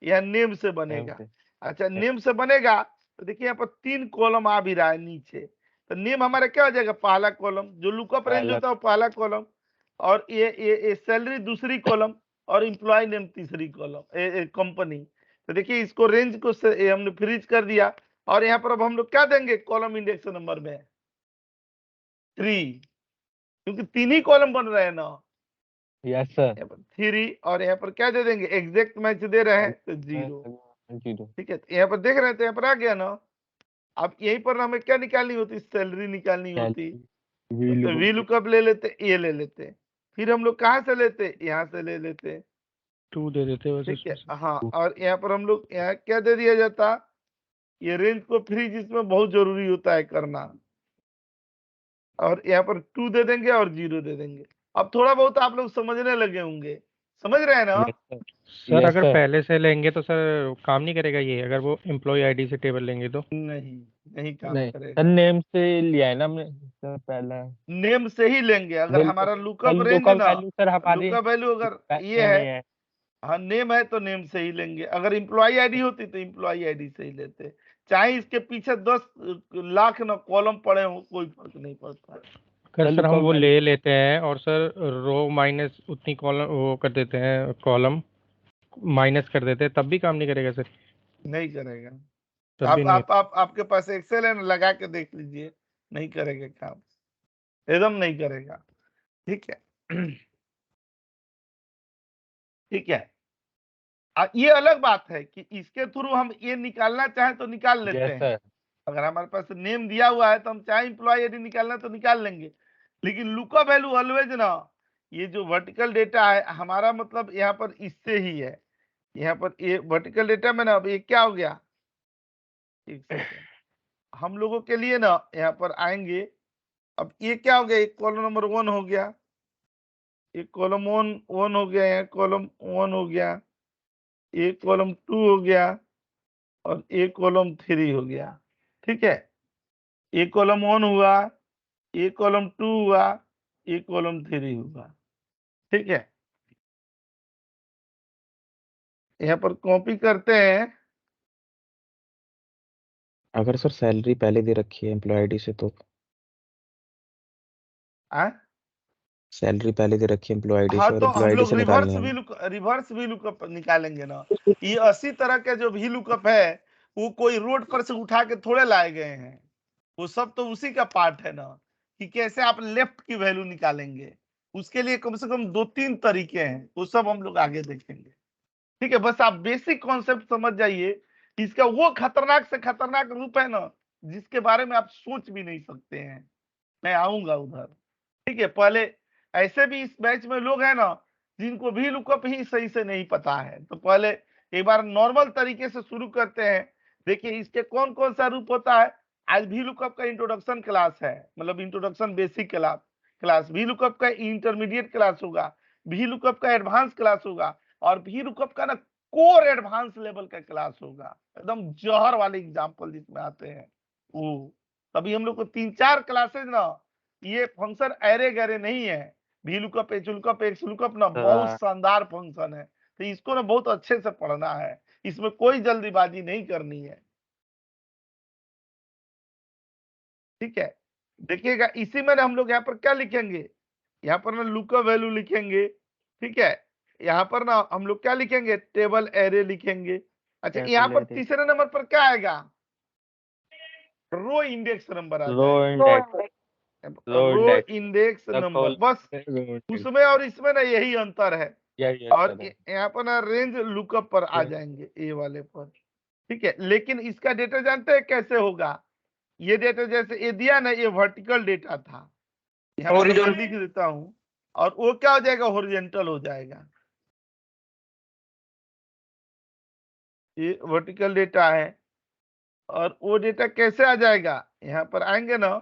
यह नेम से बनेगा। अच्छा नेम से बनेगा तो देखिए यहाँ पर 3 कॉलम आ भी रहा है नीचे, तो नेम हमारा क्या हो जाएगा, पहला कॉलम, जो लुकअप रेंज होता है वो पहला कॉलम, और ये सैलरी दूसरी कॉलम, और एम्प्लॉय नेम तीसरी कॉलम, कंपनी। तो देखिए इसको रेंज को हमने फ्रीज कर दिया, और यहाँ पर अब हम लोग क्या देंगे कॉलम इंडेक्स नंबर में 3, क्योंकि 3 ही कॉलम बन रहे हैं ना, यस सर, 3। और यहाँ पर क्या दे देंगे, एग्जैक्ट मैच दे रहे हैं तो 0, ठीक है। यहाँ पर देख रहे हैं तो यहाँ पर आ गया ना। अब यहीं पर हमें क्या निकालनी होती, सैलरी निकालनी होती, तो वी लुकअप ले लेते, ये ले लेते, फिर हम लोग कहाँ से लेते, यहाँ से ले लेते, 2 दे देते वैसे, ठीक है। हाँ और यहाँ पर हम लोग यहाँ क्या दे दिया जाता, ये रेंज को फ्री, जिसमें बहुत जरूरी होता है करना, और यहाँ पर 2 दे देंगे और 0 दे देंगे। अब थोड़ा बहुत आप लोग समझने लगे होंगे, समझ रहे हैं ना। सर अगर पहले से लेंगे तो सर काम नहीं करेगा ये, अगर वो एम्प्लॉय आईडी से टेबल लेंगे तो नहीं काम करेगा, नेम से लिया है ना हमने सर, पहला नेम से ही लेंगे। अगर हमारा लुकअप रेंज ना, लुकअप वैल्यू अगर ये है, हाँ नेम है तो नेम से ही लेंगे। अगर एम्प्लॉय आईडी होती तो एम्प्लॉय आईडी से ही लेते, चाहे इसके पीछे 10 लाख ना कॉलम पड़े हो, कोई फर्क नहीं पड़ता, अगर सर हम वो ले लेते हैं और सर रो माइनस उतनी कॉलम वो कर देते हैं, कॉलम माइनस कर देते हैं, तब भी काम नहीं करेगा सर? नहीं करेगा। तब भी नहीं? आप आपके पास एक्सेल है ना, लगा के देख लीजिए, नहीं करेगा काम, एकदम नहीं करेगा। ठीक है ठीक है। ये अलग बात है कि इसके थ्रू हम ये निकालना चाहें तो निकाल लेते हैं। अगर हमारे पास नेम दिया हुआ है तो हम चाहे इम्प्लॉय आईडी निकालना तो निकाल लेंगे, लेकिन लुकअप वैल्यू ऑलवेज ना, ये जो वर्टिकल डेटा है हमारा मतलब यहाँ पर इससे ही है। यहाँ पर ये वर्टिकल डेटा में ना, अब ये क्या हो गया, एक सेकंड, हम लोगों के लिए ना यहाँ पर आएंगे। अब ये क्या हो गया, एक कॉलम नंबर 1 हो गया, एक कॉलम 1 हो गया, यहाँ कॉलम 1 हो गया, एक कॉलम 2 हो गया और एक कॉलम 3 हो गया। ठीक है, एक कॉलम 1 हुआ, एक कॉलम 2 हुआ, एक कॉलम 3 हुआ। ठीक है, यहाँ पर कॉपी करते हैं। अगर सर सैलरी पहले दे रखी है एम्प्लॉय आईडी से तो सैलरी पहले दे रखी है एम्प्लॉय आईडी हाँ से और तो एम्प्लॉय हम आईडी लोग से निकालनी है। रिवर्स भी लुकअप निकालेंगे ना। ये 80 तरह के जो भी लुकअप है वो कोई रोड पर से उठा के थोड़े लाए गए हैं, वो सब तो उसी का पार्ट है ना, कि कैसे आप लेफ्ट की वैल्यू निकालेंगे। उसके लिए कम से कम 2-3 तरीके हैं, वो सब हम लोग आगे देखेंगे। ठीक है, बस आप बेसिक कॉन्सेप्ट समझ जाइए। इसका वो खतरनाक से खतरनाक रूप है ना, जिसके बारे में आप सोच भी नहीं सकते हैं। मैं आऊंगा उधर। ठीक है, पहले ऐसे भी इस बैच में लोग हैं ना जिनको भी लुकअप ही सही से नहीं पता है, तो पहले एक बार नॉर्मल तरीके से शुरू करते हैं। देखिए इसके कौन कौन सा रूप होता है। आज भी लुकअप का इंट्रोडक्शन क्लास है, मतलब इंट्रोडक्शन बेसिक क्लास भी लुकअप का इंटरमीडिएट क्लास होगा, भी लुकअप का एडवांस क्लास होगा, और भी लुकअप का ना कोर एडवांस लेवल का क्लास होगा, एकदम जहर वाले एग्जाम्पल जिसमें आते हैं वो। तभी हम लोग को 3-4 क्लासेज ना, ये फंक्शन एरे गैरे नहीं है। भी lookup, H lookup, x lookup ना बहुत शानदार फंक्शन है, तो इसको ना बहुत अच्छे से पढ़ना है, इसमें कोई जल्दीबाजी नहीं करनी है। ठीक है, देखिएगा इसी में ना हम लोग यहाँ पर क्या लिखेंगे, यहाँ पर ना लुकअप वैल्यू लिखेंगे। ठीक है, यहाँ पर ना हम लोग क्या लिखेंगे, टेबल एरे लिखेंगे। अच्छा, यहाँ पर तीसरे नंबर पर क्या आएगा, रो इंडेक्स नंबर आ जाएगा, रो इंडेक्स नंबर, बस उसमें और इसमें ना यही अंतर है। और यहाँ पर ना रेंज लुकअप पर आ जाएंगे, ए वाले पर। ठीक है, लेकिन इसका डेटा जानते हैं कैसे होगा, ये डेटा जैसे ये दिया ना, ये वर्टिकल डेटा था, यहाँ पर मैं लिख देता हूँ, और वो क्या हो जाएगा, हॉरिजॉन्टल हो जाएगा। ये वर्टिकल डेटा है, और वो डेटा कैसे आ जाएगा, यहाँ पर आएंगे ना,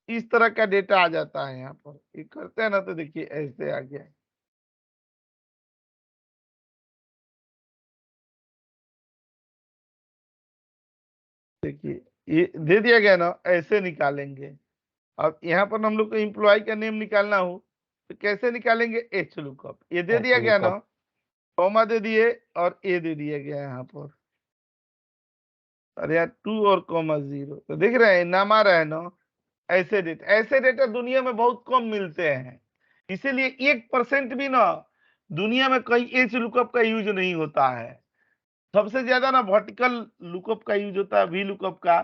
इस तरह का डेटा आ जाता है। यहाँ पर ये करते हैं ना, तो देखिए ऐसे आ गया। देखिए ये दे दिया गया ना, ऐसे निकालेंगे। अब यहाँ पर हम लोग को एम्प्लॉय का नेम निकालना हो तो कैसे निकालेंगे, एच लुकअप, ये दे दिया गया ना, कॉमा दे दिए और ए दे दिया गया यहाँ पर, और यहाँ 2 और कॉमा 0, तो देख रहे हैं नाम आ रहा है ना। ऐसे डेटा दुनिया में बहुत कम मिलते हैं, इसीलिए 1% भी ना दुनिया में कहीं एच लुकअप का यूज नहीं होता है। सबसे ज्यादा ना वर्टिकल लुकअप का यूज होता है, वी लुकअप का।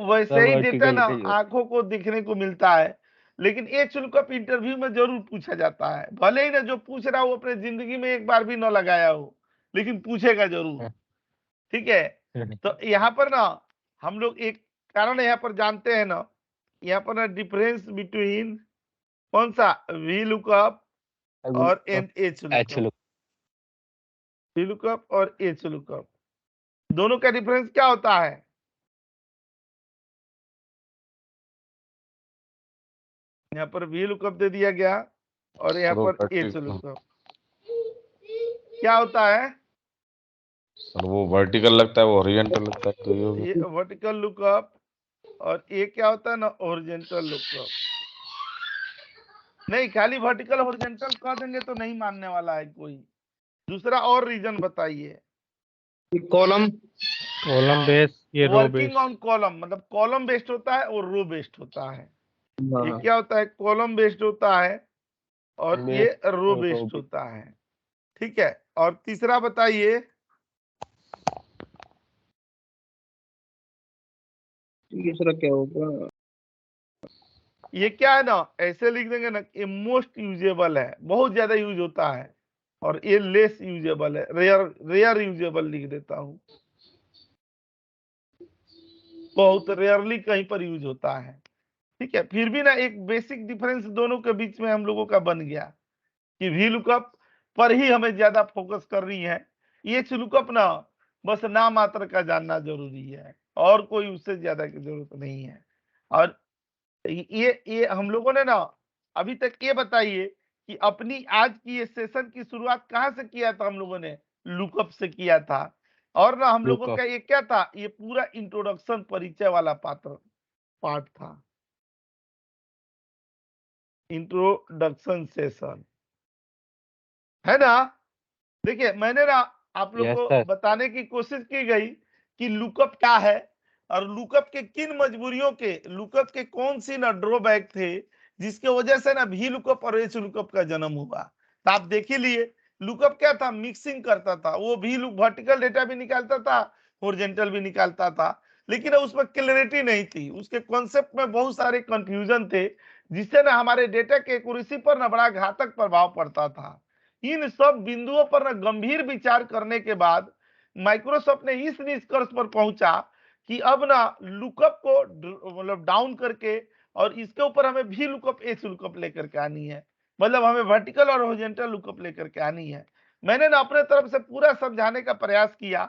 वैसे ही डेटा ना आंखों को दिखने को मिलता है, लेकिन एच लुकअप इंटरव्यू में जरूर पूछा जाता है। भले ही ना जो पूछ रहा हो अपने जिंदगी में एक बार भी न लगाया हो, लेकिन पूछेगा जरूर। ठीक है, तो यहाँ पर ना हम लोग एक कारण यहाँ पर जानते हैं ना, यहाँ पर ना डिफरेंस बिटवीन कौन सा, वी लुकअप और एच लुकअप, वी लुकअप और एच लुकअप, दोनों का डिफरेंस क्या होता है। यहाँ पर वी लुकअप दे दिया गया और यहाँ पर एच लुकअप, क्या होता है सर, वो वर्टिकल लगता है, वो हॉरिजॉन्टल लगता है, तो ये वर्टिकल लुकअप, और ये क्या होता है ना, हॉरिजॉन्टल लुकअप। नहीं, खाली वर्टिकल हॉरिजॉन्टल कह देंगे तो नहीं मानने वाला है कोई। दूसरा और रीजन बताइए, कॉलम बेस, ये रो बेस। वर्किंग ऑन कॉलम, मतलब कॉलम बेस्ड होता है और रो बेस्ड होता है। ये क्या होता है, कॉलम बेस्ड होता है और ये रो बेस्ड होता है। ठीक है, और तीसरा बताइए। तीसरा क्या होगा? ये क्या है ना, ऐसे लिख देंगे ना, ये मोस्ट यूजेबल है, बहुत ज्यादा यूज होता है, और ये लेस यूजेबल है, रेयर यूजेबल लिख देता हूं, बहुत रेयरली कहीं पर यूज होता है। ठीक है, फिर भी ना एक बेसिक डिफरेंस दोनों के बीच में हम लोगों का बन गया कि वी लुकअप पर ही हमें ज्यादा फोकस करनी है। ये लुकअप ना बस नाम मात्र का जानना जरूरी है, और कोई उससे ज्यादा की जरूरत नहीं है। और ये हम लोगों ने ना अभी तक ये बताइए कि अपनी आज की ये सेशन की शुरुआत कहाँ से किया था, हम लोगों ने लुकअप से किया था। और ना हम लोगों का ये क्या था, ये पूरा इंट्रोडक्शन परिचय वाला पार्ट था, इंट्रोडक्शन सेशन, है ना। देखिए मैंने ना आप लोग को बताने की कोशिश की गई कि लुकअप क्या है, और लुकअप के किन मजबूरियों के, लुकअप के कौन सी ना ड्रॉबैक थे जिसके वजह से ना भी लुकअप और एच लुकअप का जन्म हुआ। तो आप देख ही लिए, लुकअप क्या था, मिक्सिंग करता था, वो भी वर्टिकल डेटा भी निकालता था, हॉरिजॉन्टल भी निकालता था, लेकिन उसमें क्लैरिटी नहीं थी, उसके कॉन्सेप्ट में बहुत सारे कंफ्यूजन थे, जिससे ना हमारे डेटा के एक्यूरेसी पर ना बड़ा घातक प्रभाव पड़ता था। इन सब बिंदुओं पर ना गंभीर विचार करने के बाद माइक्रोसॉफ्ट ने इस निष्कर्ष पर पहुंचा कि अब ना लुकअप को मतलब डाउन करके और इसके ऊपर हमें भी लुकअप एच लुकअप लेकर के आनी है, मतलब हमें वर्टिकल और हॉरिजॉन्टल लुकअप लेकर के आनी है। मैंने ना अपने तरफ से पूरा समझाने का प्रयास किया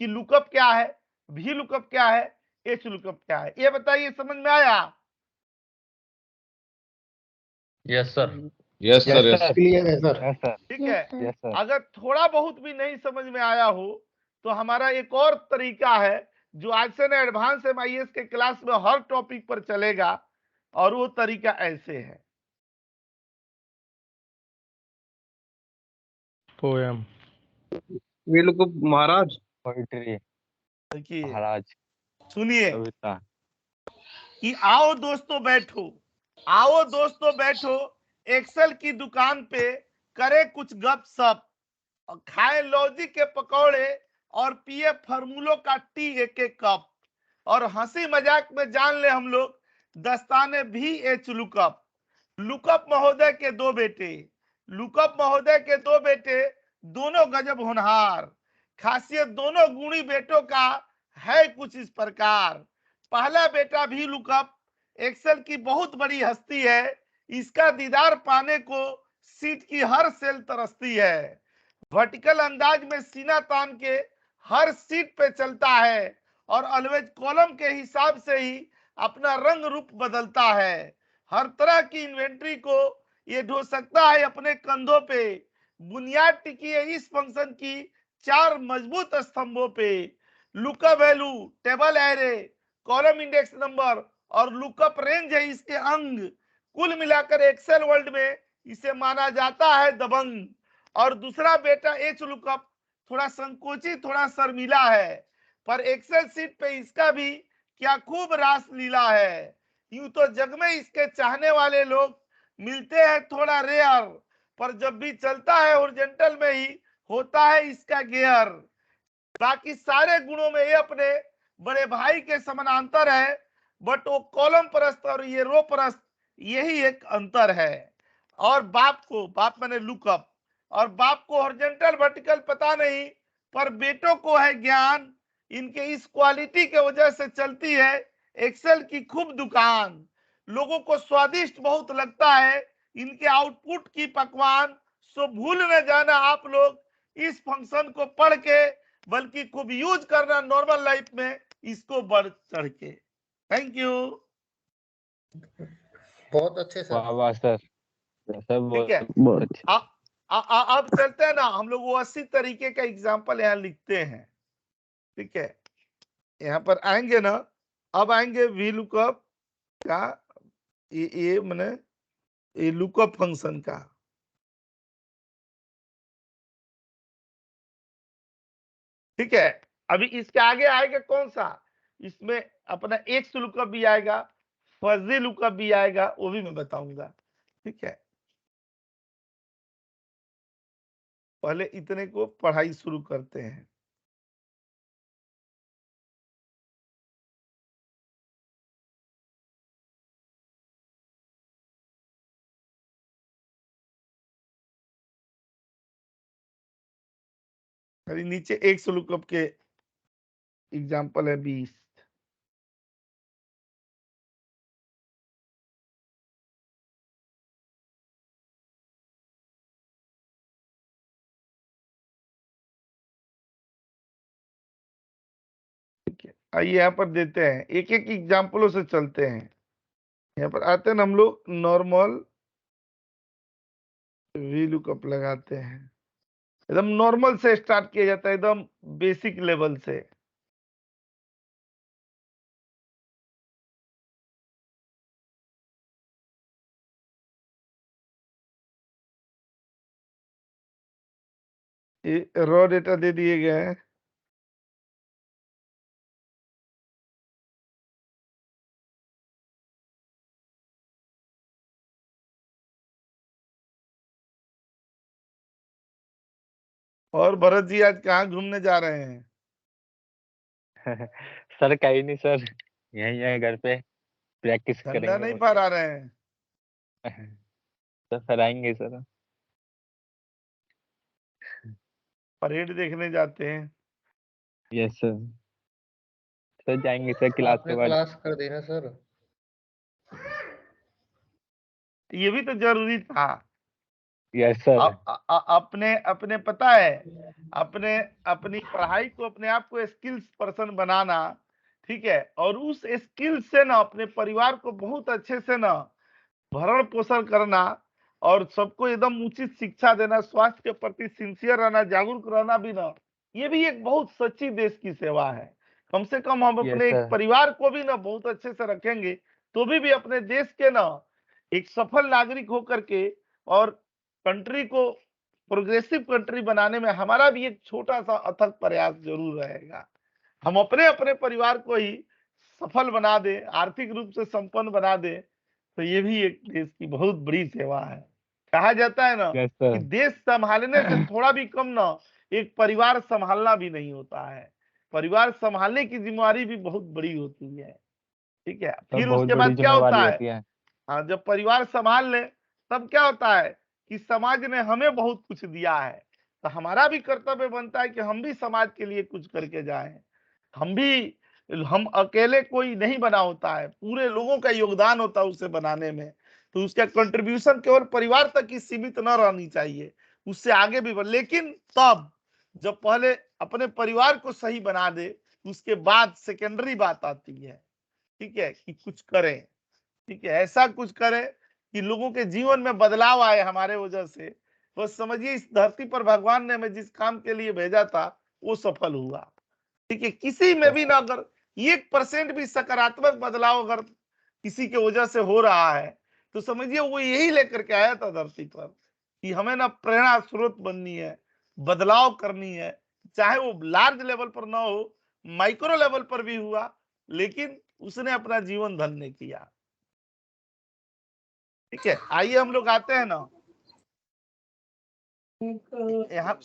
कि लुकअप क्या है, भी लुकअप क्या है, एच लुकअप क्या है। ये बताइए, समझ में आया? Yes sir. Yes sir, yes. Clear है सर। ठीक यस है, सर। अगर थोड़ा बहुत भी नहीं समझ में आया हो तो हमारा एक और तरीका है जो आज से ना एडवांस एमआईएस के क्लास में हर टॉपिक पर चलेगा, और वो तरीका ऐसे है। पोएम, वे लोग महाराज पोइट्री, देखिए, महाराज, सुनिए कविता। कि आओ दोस्तों बैठो, आओ दोस्तों बैठो, एक्सेल की दुकान पे करे कुछ गपशप, और खाए लौजी के पकौड़े और पिए फार्मूलों का टी एक एक कप, और हंसी मजाक में जान ले हम लोग दस्ताने भी एच लुकअप। लुकअप महोदय के दो बेटे, लुकअप महोदय के दो बेटे, दोनों गजब होनहार, खासियत दोनों गुणी बेटों का है कुछ इस प्रकार। पहला बेटा भी लुकअप एक्सेल की बहुत बड़ी हस्ती है, इसका दीदार पाने को सीट की हर सेल तरसती है, वर्टिकल अंदाज में सीना तान के हर सीट पे चलता है, और ऑलवेज कॉलम के हिसाब से ही अपना रंग रूप बदलता है, हर तरह की इन्वेंट्री को ये ढो सकता है अपने कंधों पे, बुनियाद टिकी है इस फंक्शन की 4 मजबूत स्तंभों पे, lookup value, table array, column index number और लुकअप रेंज है इसके अंग। कुल मिलाकर एक्सेल वर्ल्ड में इसे माना जाता है दबंग। और दूसरा बेटा एच लुकअप थोड़ा संकोची, थोड़ा शर्मीला है, पर एक्सेल सीट पे इसका भी क्या खूब रास लीला है। यूं तो जग में इसके चाहने वाले लोग मिलते हैं थोड़ा रेयर, पर जब भी चलता है हॉरिजॉन्टल में ही होता है इसका गियर। बाकी सारे गुणों में ये अपने बड़े भाई के समानांतर है, बट वो कॉलम परस्त और ये रो परस्त, यही एक अंतर है। और बाप मैंने लुकअप, और बाप को हॉरिजॉन्टल वर्टिकल पता नहीं, पर बेटों को है ज्ञान, इनके इस क्वालिटी के वजह से चलती है एक्सेल की खूब दुकान। लोगों को स्वादिष्ट बहुत लगता है इनके आउटपुट की पकवान, सो भूल न जाना आप लोग इस फंक्शन को पढ़ के, बल्कि खूब यूज करना नॉर्मल लाइफ में इसको बढ़ चढ़ के। Thank you. बहुत अच्छे सर। वाह वाह सर, सब ठीक है, बहुत अच्छे। अब चलते हैं ना, हम लोग वो 80 तरीके का एग्जाम्पल यहाँ लिखते हैं। ठीक है, यहाँ पर आएंगे ना, अब आएंगे वी लुकअप का, ये मैंने ये लुकअप फंक्शन का। ठीक है, अभी इसके आगे आएगा कौन सा, इसमें अपना एक्स लुकअप भी आएगा, फजी लुकअप भी आएगा, वो भी मैं बताऊंगा। ठीक है, पहले इतने को पढ़ाई शुरू करते हैं। अरे नीचे एक लुकअप के एग्जाम्पल है 20। ठीक है, आइए यहाँ पर देते हैं, एक एक एग्जाम्पलों से चलते हैं। यहाँ पर आते हैं ना हम लोग, नॉर्मल वी लुकअप लगाते हैं। एकदम नॉर्मल से स्टार्ट किया जाता है, एकदम बेसिक लेवल से। ये रॉ डेटा दे दिए गए हैं। और भरत जी आज कहाँ घूमने जा रहे हैं? सर कहीं नहीं सर, यहीं है घर पे, प्रैक्टिस झंडा करेंगे नहीं बस। फहरा रहे हैं? सर फहराएंगे सर। परेड देखने जाते हैं। Yes sir. सर जाएंगे सर क्लास के बाद। क्लास कर देना सर। ये भी तो जरूरी था। Yes sir. अपने अपने पता है, अपने अपनी पढ़ाई को, अपने आप को स्किल्स पर्सन बनाना। ठीक है, और उस स्किल से ना अपने परिवार को बहुत अच्छे से ना भरण पोषण करना, और सबको एकदम उचित शिक्षा देना, स्वास्थ्य के प्रति सिंसियर रहना, जागरूक रहना भी ना, ये भी एक बहुत सच्ची देश की सेवा है। कम से कम हम यस अपने एक सर। परिवार को भी ना बहुत अच्छे से रखेंगे, तो भी अपने देश के ना एक सफल नागरिक होकर के, और कंट्री को प्रोग्रेसिव कंट्री बनाने में हमारा भी एक छोटा सा अथक प्रयास जरूर रहेगा। हम अपने अपने परिवार को ही सफल बना दे, आर्थिक रूप से संपन्न बना दे, तो ये भी एक देश की बहुत बड़ी सेवा है। कहा जाता है ना यस कि सर। देश संभालने से थोड़ा भी कम ना एक परिवार संभालना भी नहीं होता है। परिवार संभालने की जिम्मेवारी भी बहुत बड़ी होती है। ठीक है, सर फिर बहुत उसके बड़ी बाद क्या होता जिम्मेवारी है? होती है। हाँ, जब परिवार संभाल ले तब क्या होता है कि समाज ने हमें बहुत कुछ दिया है, तो हमारा भी कर्तव्य बनता है कि हम भी समाज के लिए कुछ करके जाएं। हम अकेले कोई नहीं बना होता है, पूरे लोगों का योगदान होता है उसे बनाने में। तो उसका कंट्रीब्यूशन केवल परिवार तक ही सीमित न रहनी चाहिए, उससे आगे भी लेकिन तब जब पहले अपने परिवार को सही बना दे, उसके बाद सेकेंडरी बात आती है। ठीक है, कि कुछ करें। ठीक है, ऐसा कुछ करें कि लोगों के जीवन में बदलाव आए हमारे वजह से। बस समझिए, इस धरती पर भगवान ने हमें जिस काम के लिए भेजा था वो सफल हुआ। ठीक है, किसी में भी ना अगर 1% भी सकारात्मक बदलाव अगर किसी के वजह से हो रहा है, तो समझिए वो यही लेकर के आया था धरती पर कि हमें ना प्रेरणा स्रोत बननी है, बदलाव करनी है। चाहे वो लार्ज लेवल पर ना हो, माइक्रो लेवल पर भी हुआ, लेकिन उसने अपना जीवन धन्य किया। ठीक है, आइए हम लोग आते हैं ना यहाँ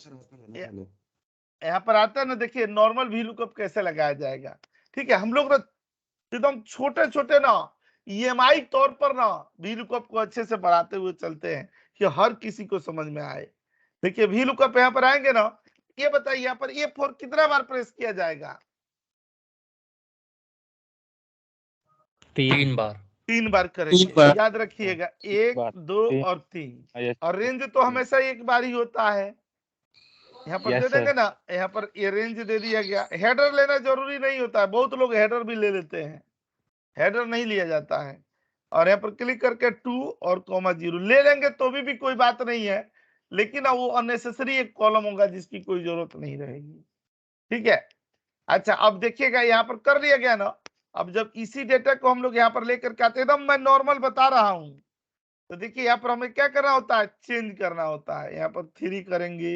यहाँ पर आते हैं ना, देखिए नॉर्मल वी लुकअप कैसे लगाया जाएगा। ठीक है, हम लोग ना एकदम छोटे छोटे ना ईएमआई तौर पर ना वी लुकअप को अच्छे से बढ़ाते हुए चलते हैं कि हर किसी को समझ में आए। देखिए वी लुकअप यहाँ पर आएंगे ना, ये बताइए यहाँ पर A4 कितना बार प्रेस किया जाएगा? 3 बार। 3 बार करेंगे, याद रखिएगा, 1 बार 2 3। और 3। यस और रेंज तो हमेशा एक बार ही होता है। यहाँ पर दे यस देंगे सर। ना, यहाँ पर ये रेंज दे दिया गया। हेडर लेना जरूरी नहीं होता है, बहुत लोग हेडर भी ले लेते हैं, हेडर नहीं लिया जाता है। और यहाँ पर क्लिक करके 2 और कॉमा 0 ले लेंगे तो भी कोई बात नहीं है, लेकिन अब वो अननेसेसरी एक कॉलम होगा जिसकी कोई जरूरत नहीं रहेगी। ठीक है, अच्छा अब देखिएगा यहाँ पर कर लिया गया ना। अब जब इसी डेटा को हम लोग यहाँ पर लेकर के आते हैं, एकदम मैं नॉर्मल बता रहा हूँ, तो देखिए यहाँ पर हमें क्या करना होता है, चेंज करना होता है। यहाँ पर 3 करेंगे,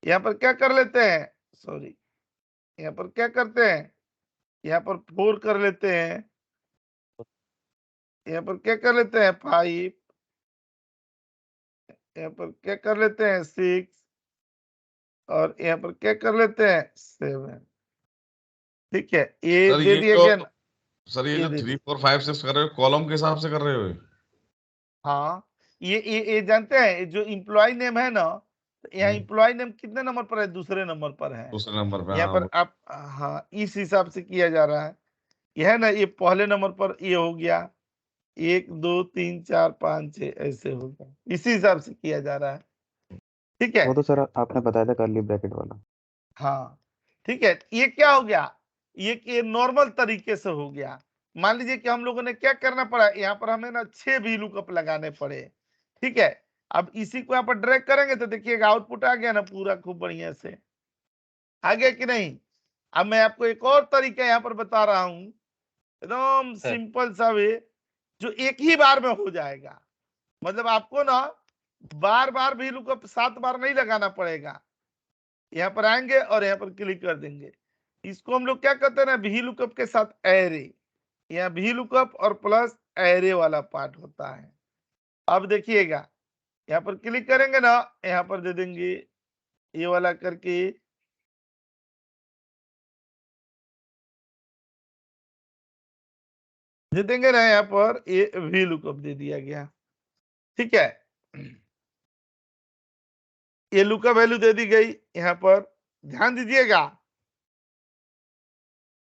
यहाँ पर क्या कर लेते हैं, सॉरी, यहाँ पर क्या करते हैं, यहाँ पर 4 कर लेते हैं, यहाँ पर क्या कर लेते हैं 5, यहाँ पर क्या कर लेते हैं 6, और यहाँ पर क्या कर लेते हैं 7। ठीक है, ये सर दे ये दिया जो गया ना, सर ये ये जो दे 3 दिया। 4 5 6 कर रहे हो कॉलम के हिसाब से कर रहे हो ये? हाँ, ये जानते हैं, ये जो इम्प्लॉय नेम है ना, तो यहाँ इम्प्लॉय नेम कितने नंबर पर है? दूसरे नंबर पर है। दूसरे नंबर पे, यहाँ हाँ पर आप, हाँ, इस हिसाब से किया जा रहा है। यह है ना, ये पहले नंबर पर ये हो गया 1 2 3 4 5 6 ऐसे होगा, इसी हिसाब से किया जा रहा है। ठीक है, वो तो सर आपने बताया था कर्ली ब्रैकेट वाला। हाँ ठीक है। ये क्या हो गया, ये नॉर्मल तरीके से हो गया। मान लीजिए कि हम लोगों ने क्या करना पड़ा, यहाँ पर हमें ना 6 भी लुकअप लगाने पड़े। ठीक है, अब इसी को यहाँ पर ड्रैग करेंगे तो देखिएगा आउटपुट आ गया ना पूरा खूब बढ़िया से, आ गया कि नहीं? अब मैं आपको एक और तरीका यहाँ पर बता रहा हूं, एकदम सिंपल सा वे, जो एक ही बार में हो जाएगा। मतलब आपको ना बार बार भी लुकअप 7 बार नहीं लगाना पड़ेगा। यहाँ पर आएंगे और यहाँ पर क्लिक कर देंगे। इसको हम लोग क्या कहते हैं ना, वी लुकअप के साथ एरे, यहाँ वी लुकअप और प्लस एरे वाला पार्ट होता है। अब देखिएगा, यहाँ पर क्लिक करेंगे ना, यहाँ पर दे देंगे ये वाला करके, दे देंगे ना, यहाँ पर ये वी लुकअप दे दिया गया। ठीक है, ये लुकअप वैल्यू दे दी गई यहाँ पर, ध्यान दीजिएगा,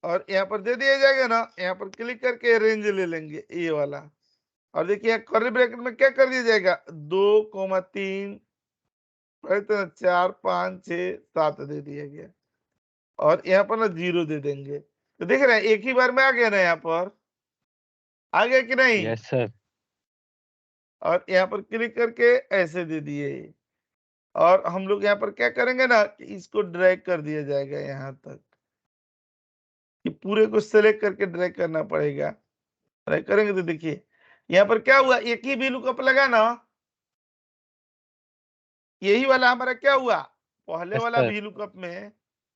और यहाँ पर दे दिया जाएगा ना, यहाँ पर क्लिक करके रेंज ले लेंगे ये वाला, और देखिए कर्ली ब्रैकेट में क्या कर दिया जाएगा 2,3 तो 4 5 6 7 दे दिया गया, और यहाँ पर ना 0 दे देंगे। तो देख रहे हैं एक ही बार में आ गया ना, यहाँ पर आ गया कि नहीं? Yes sir. और यहाँ पर क्लिक करके ऐसे दे दिए, और हम लोग यहाँ पर क्या करेंगे ना कि इसको ड्रैग कर दिया जाएगा यहाँ तक, कि पूरे को सेलेक्ट करके ड्रैग करना पड़ेगा। ड्रैग करेंगे तो देखिए यहाँ पर क्या हुआ, एक ही भी लुकअप लगा ना, यही वाला हमारा क्या हुआ, पहले यस वाला सर। भी लुकअप में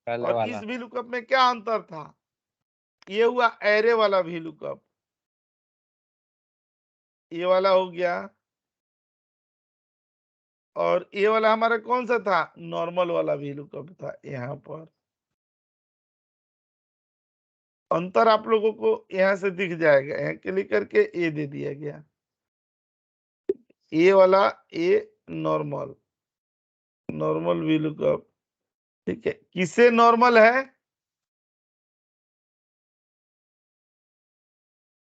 पहले और वाला। इस भी लुकअप में क्या अंतर था, ये हुआ एरे वाला भी लुकअप, ये वाला हो गया, और ये वाला हमारा कौन सा था, नॉर्मल वाला भी लुकअप था। यहाँ पर अंतर आप लोगों को यहाँ से दिख जाएगा, यहाँ क्लिक करके ए दे दिया गया, ये वाला a normal, normal V lookup. ठीक है, किसे नॉर्मल है,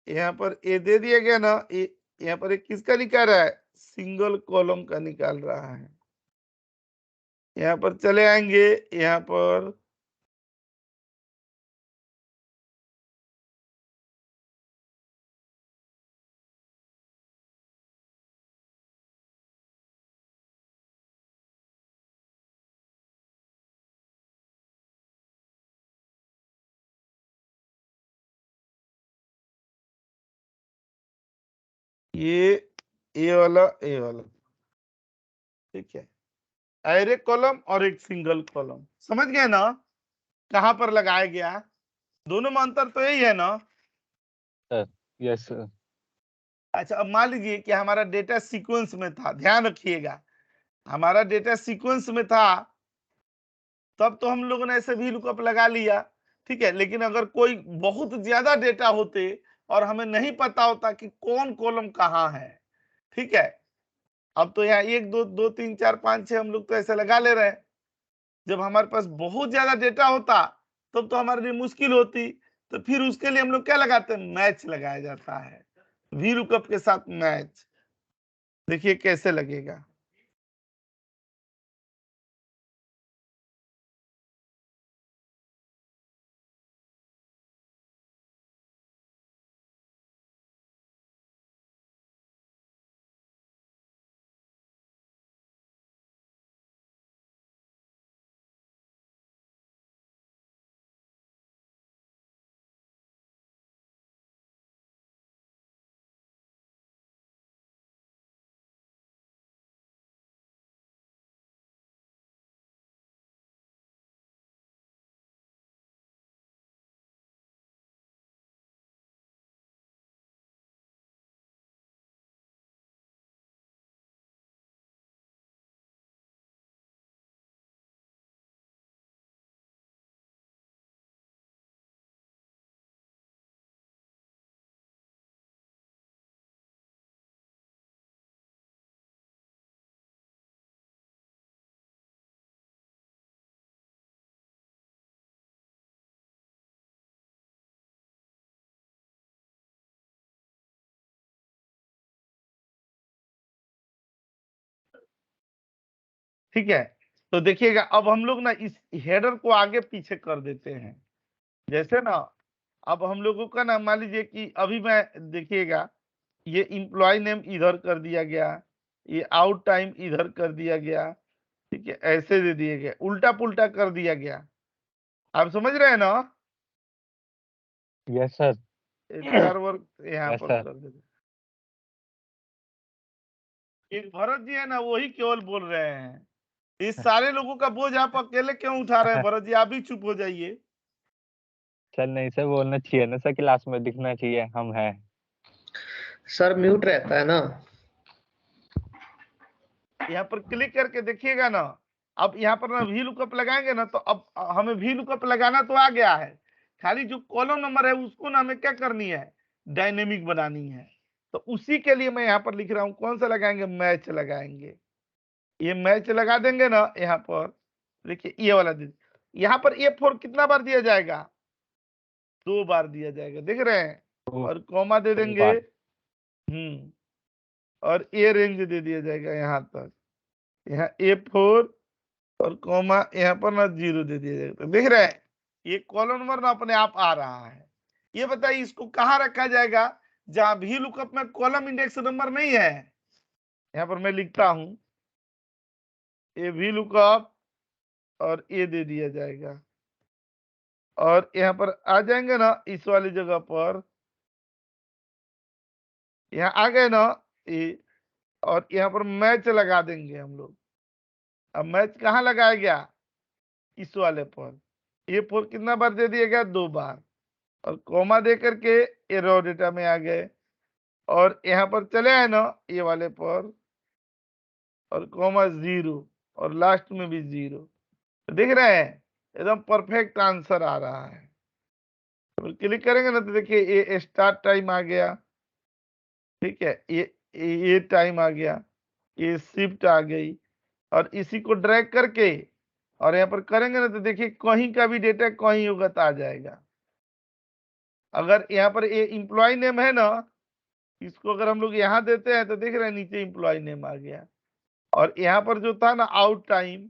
यहाँ पर ए दे दिया गया ना, यहाँ पर एक किसका निकाल रहा है, सिंगल कॉलम का निकाल रहा है। यहाँ पर चले आएंगे, यहाँ पर ये वाला, ये वाला। ठीक है, एरे कॉलम और एक सिंगल कॉलम, समझ गए ना कहां पर लगाया गया? दोनों में अंतर तो यही है ना? Sir yes sir. अच्छा, अब मान लीजिए कि हमारा डेटा सीक्वेंस में था, ध्यान रखिएगा, हमारा डेटा सीक्वेंस में था, तब तो हम लोगों ने ऐसे भी लुकअप लगा लिया। ठीक है, लेकिन अगर कोई बहुत ज्यादा डेटा होते और हमें नहीं पता होता कि कौन कॉलम कहाँ है, ठीक है, अब तो यहाँ 1 2 2 3 4 5 6 हम लोग तो ऐसे लगा ले रहे हैं। जब हमारे पास बहुत ज्यादा डेटा होता तब तो हमारे लिए मुश्किल होती, तो फिर उसके लिए हम लोग क्या लगाते हैं, मैच लगाया जाता है, वी लुकअप के साथ मैच। देखिए कैसे लगेगा। ठीक है, तो देखिएगा अब हम लोग ना इस हेडर को आगे पीछे कर देते हैं। जैसे ना अब हम लोगों का ना मान लीजिए कि अभी मैं देखिएगा ये इम्प्लॉय नेम इधर कर दिया गया, ये आउट टाइम इधर कर दिया गया, ठीक है, ऐसे दे दिए गए, उल्टा पुल्टा कर दिया गया। आप समझ रहे हैं ना? Yes sir. एचआर वर्क यहाँ यस पर सर। कर देते। एक भरत जी है ना, वही केवल बोल रहे हैं। इस सारे लोगों का बोझ आप अकेले क्यों उठा रहे हैं? भरत जी आप भी चुप हो जाइए। सर नहीं सर, बोलना चाहिए ना सर, क्लास में दिखना चाहिए हम हैं। सर म्यूट रहता है ना। यहाँ पर क्लिक करके देखिएगा ना, अब यहाँ पर ना वी लुकअप लगाएंगे ना, तो अब हमें वी लुकअप लगाना तो आ गया है, खाली जो कॉलम नंबर है उसको ना हमें क्या करनी है, डायनेमिक बनानी है। तो उसी के लिए मैं यहाँ पर लिख रहा हूँ, कौन सा लगाएंगे, मैच लगाएंगे। ये मैच लगा देंगे ना यहाँ पर, देखिए ये वाला यहाँ पर A4 कितना बार दिया जाएगा, 2 बार दिया जाएगा, देख रहे हैं, और कॉमा दे देंगे। और ए रेंज दे दिया जाएगा यहाँ तक, यहाँ A4 और कॉमा यहाँ पर ना 0 दे दिया जाएगा। तो देख रहे हैं ये कॉलम नंबर ना अपने आप आ रहा है। ये बताइए इसको कहाँ रखा जाएगा, जहां भी लुकअप में कॉलम इंडेक्स नंबर नहीं है। यहाँ पर मैं लिखता हूं ये भी लुकअप और ये दे दिया जाएगा, और यहाँ पर आ जाएंगे ना इस वाली जगह पर, यहाँ आ गए ना ये, और यहाँ पर मैच लगा देंगे हम लोग। अब मैच कहाँ लगाया गया, इस वाले पर। A4 कितना बार दे दिया गया, 2 बार, और कॉमा दे करके ये रॉ डेटा में आ गए, और यहाँ पर चले आए ना ये वाले पर, और कॉमा 0, और लास्ट में भी 0। तो देख रहे हैं एकदम परफेक्ट आंसर आ रहा है। तो क्लिक करेंगे ना तो देखिए ये स्टार्ट टाइम आ गया, ठीक है, ये टाइम आ गया, ये शिफ्ट आ गई, और इसी को ड्रैग करके और यहाँ पर करेंगे ना तो देखिए कहीं का भी डेटा कहीं युगत आ जाएगा। अगर यहाँ पर ये इम्प्लॉय नेम है ना, इसको अगर हम लोग यहाँ देते हैं तो देख रहे हैं नीचे इम्प्लॉय नेम आ गया, और यहाँ पर जो था ना आउट टाइम,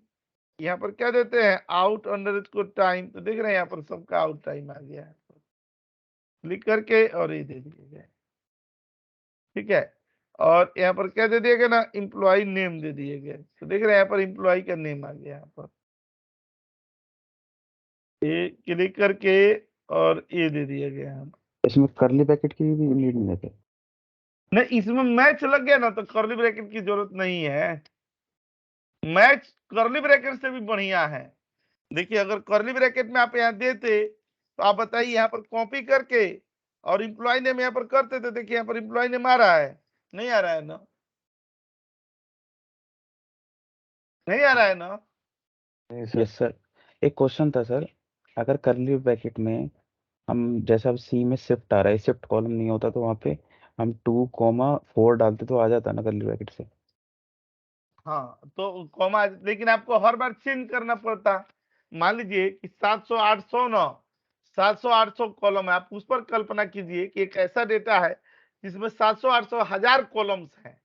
यहाँ पर क्या देते हैं, आउट अंडरस्कोर टाइम, तो देख रहे हैं यहाँ पर सबका आउट टाइम आ गया है। क्लिक करके और ये दे दिए गए, ठीक है, और यहाँ पर क्या दे दिया गया ना, इम्प्लॉय नेम दे दिए गए। तो देख रहे हैं यहाँ पर इम्प्लॉय का नेम आ गया यहाँ पर, ये क्लिक करके और ये दे दिया गया हम। इसमें कर्ली ब्रैकेट की भी नीड नहीं है। नहीं, इसमें मैच लग गया ना तो कर्ली ब्रैकेट की जरूरत नहीं है। मैच कर्ली ब्रैकेट से भी बढ़िया है। देखिए अगर कर्ली ब्रैकेट में आप यहाँ देते तो आप बताइए यहाँ पर कॉपी करके और इम्प्लॉय नेम यहाँ पर करते तो देखिए यहाँ पर इम्प्लॉय नेम आ रहा है, नहीं आ रहा है ना, नहीं आ रहा है ना। यस सर, एक क्वेश्चन था सर, अगर कर्ली ब्रैकेट में हम जैसे अब सी में शिफ्ट आ रहा है, शिफ्ट कॉलम नहीं होता तो वहाँ पे हम 2,4 डालते तो आ जाता ना कर्ली ब्रैकेट से। हाँ तो कॉमा, लेकिन आपको हर बार चेंज करना पड़ता। मान लीजिए कि 700 800 ना 700 800 कॉलम है, आप उस पर कल्पना कीजिए कि एक ऐसा डेटा है जिसमें 700 800 1000 कॉलम्स हैं,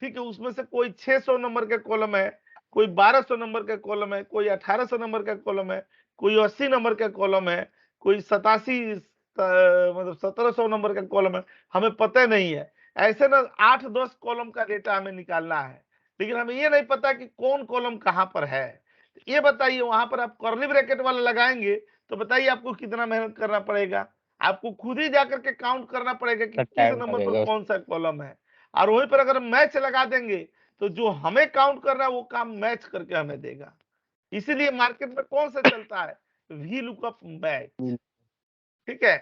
ठीक है, उसमें से कोई 600 नंबर का कॉलम है, कोई 1200 नंबर का कॉलम है, कोई 1800 नंबर का कॉलम है, कोई 80 नंबर का कॉलम है, कोई 87 मतलब 1700 नंबर का कॉलम है, हमें पता नहीं है। ऐसे ना 8-10 कॉलम का डेटा हमें निकालना है, लेकिन हमें ये नहीं पता कि कौन कॉलम कहां पर है। ये बताइए वहां पर आप कर्ली ब्रैकेट वाला लगाएंगे तो बताइए आपको कितना मेहनत करना पड़ेगा, आपको खुद ही जाकर के काउंट करना पड़ेगा कि किस नंबर पर कौन सा कॉलम है। और वहीं पर अगर मैच लगा देंगे तो जो हमें काउंट करना है वो काम मैच करके हमें देगा। इसीलिए मार्केट में कौन सा चलता है, वी लुकअप मैच, ठीक है।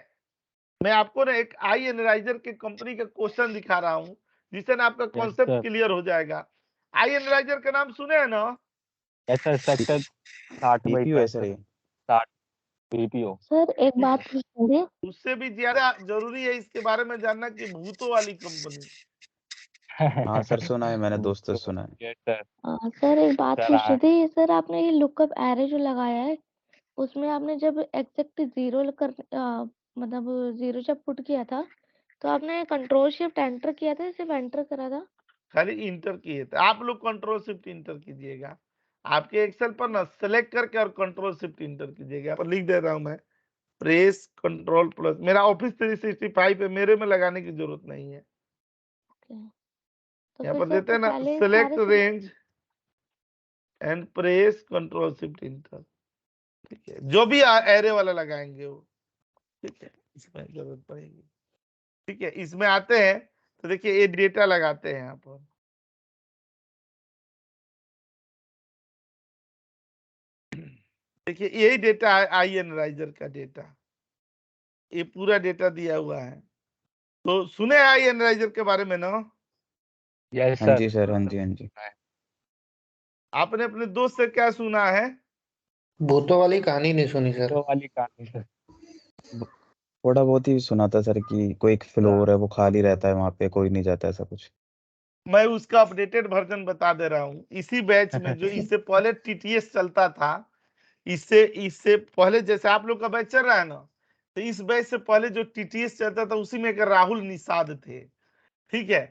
मैं आपको ना एक आई एनालाइजर की कंपनी का क्वेश्चन दिखा रहा हूं जिससे ना आपका कॉन्सेप्ट क्लियर हो जाएगा। आई एनालाइजर का नाम सुने हैं ना? ऐसा स्ट्रक्चर 60 बाई बीपीओ है सर ये। 60 बीपीओ। सर एक बात पूछेंगे, उससे भी ज्यादा जरूरी है इसके बारे में जानना कि भूतों वाली कंपनी। हाँ सर, सुना है मैंने, दोस्तों से सुना है। Yes sir. सर एक बात सर, पूछ रही थी सर, आपने ये लुकअप एरे जो लगाया है उसमें आपने जब एग्जैक्ट 0 कर मतलब 0 जब पुट किया था तो आपने कंट्रोल शिफ्ट एंटर किया था, सिर्फ एंटर करा था? खाली इंटर किए थे आप लोग, कंट्रोल शिफ्ट इंटर कीजिएगा। आपके एक्सेल पर ना सेलेक्ट करके और कंट्रोल शिफ्ट इंटर कीजिएगा। यहाँ पर लिख दे रहा हूं मैं, प्रेस कंट्रोल प्लस। मेरा ऑफिस 365 है, मेरे में लगाने की जरूरत नहीं है। ओके, तो यहाँ फिर पर सर देते तो हैं ना, पहले सेलेक्ट सारे range and press control shift inter. ठीक है, जो भी एरे वाला लगाएंगे वो, ठीक है, इसमें जरूरत पड़ेगी। ठीक है, इसमें आते हैं तो देखिए ये डेटा लगाते हैं यहाँ पर। देखिए यही डेटा है आई एनालाइजर का डेटा, ये पूरा डेटा दिया हुआ है। तो सुने आई एनालाइजर के बारे में ना? यस हाँ जी सर। सर, हाँ जी, हाँ जी। आपने अपने दोस्त से क्या सुना है? भूतों वाली कहानी नहीं सुनी सर। तो वाली कहानी सर। थोड़ा बहुत ही सुना था सर कि कोई एक फ्लोर है वो खाली रहता है, वहां पे कोई नहीं जाता, ऐसा कुछ। मैं उसका अपडेटेड वर्जन बता दे रहा हूँ। इसी बैच में जो इससे पहले टीटीएस चलता था, इससे इससे पहले जैसे आप लोग का बैच चल रहा है ना, तो इस बैच से पहले जो टीटीएस चलता था उसी में एक राहुल निषाद थे। ठीक है,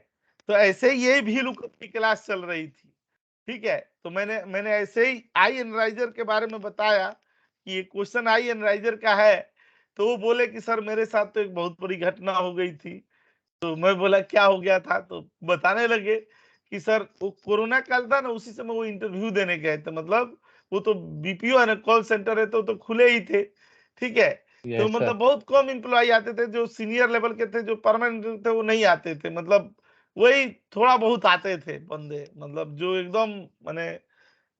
तो ऐसे ही ये भी लुकअप की क्लास चल रही थी। ठीक है, तो मैंने ऐसे ही आई एनालाइजर के बारे में बताया कि ये क्वेश्चन आई एनालाइजर का है। तो वो बोले कि सर मेरे साथ तो एक बहुत बड़ी घटना हो गई थी। तो मैं बोला क्या हो गया था? तो बताने लगे कि सर वो कोरोना काल था ना, उसी समय वो इंटरव्यू देने गए थे। मतलब वो तो बीपीओ है ना, कॉल सेंटर है, तो खुले ही थे। ठीक है, तो यस मतलब सर। बहुत कम एम्प्लॉय आते थे, जो सीनियर लेवल के थे, जो परमानेंट थे वो नहीं आते थे। मतलब वही थोड़ा बहुत आते थे बंदे, मतलब जो एकदम माने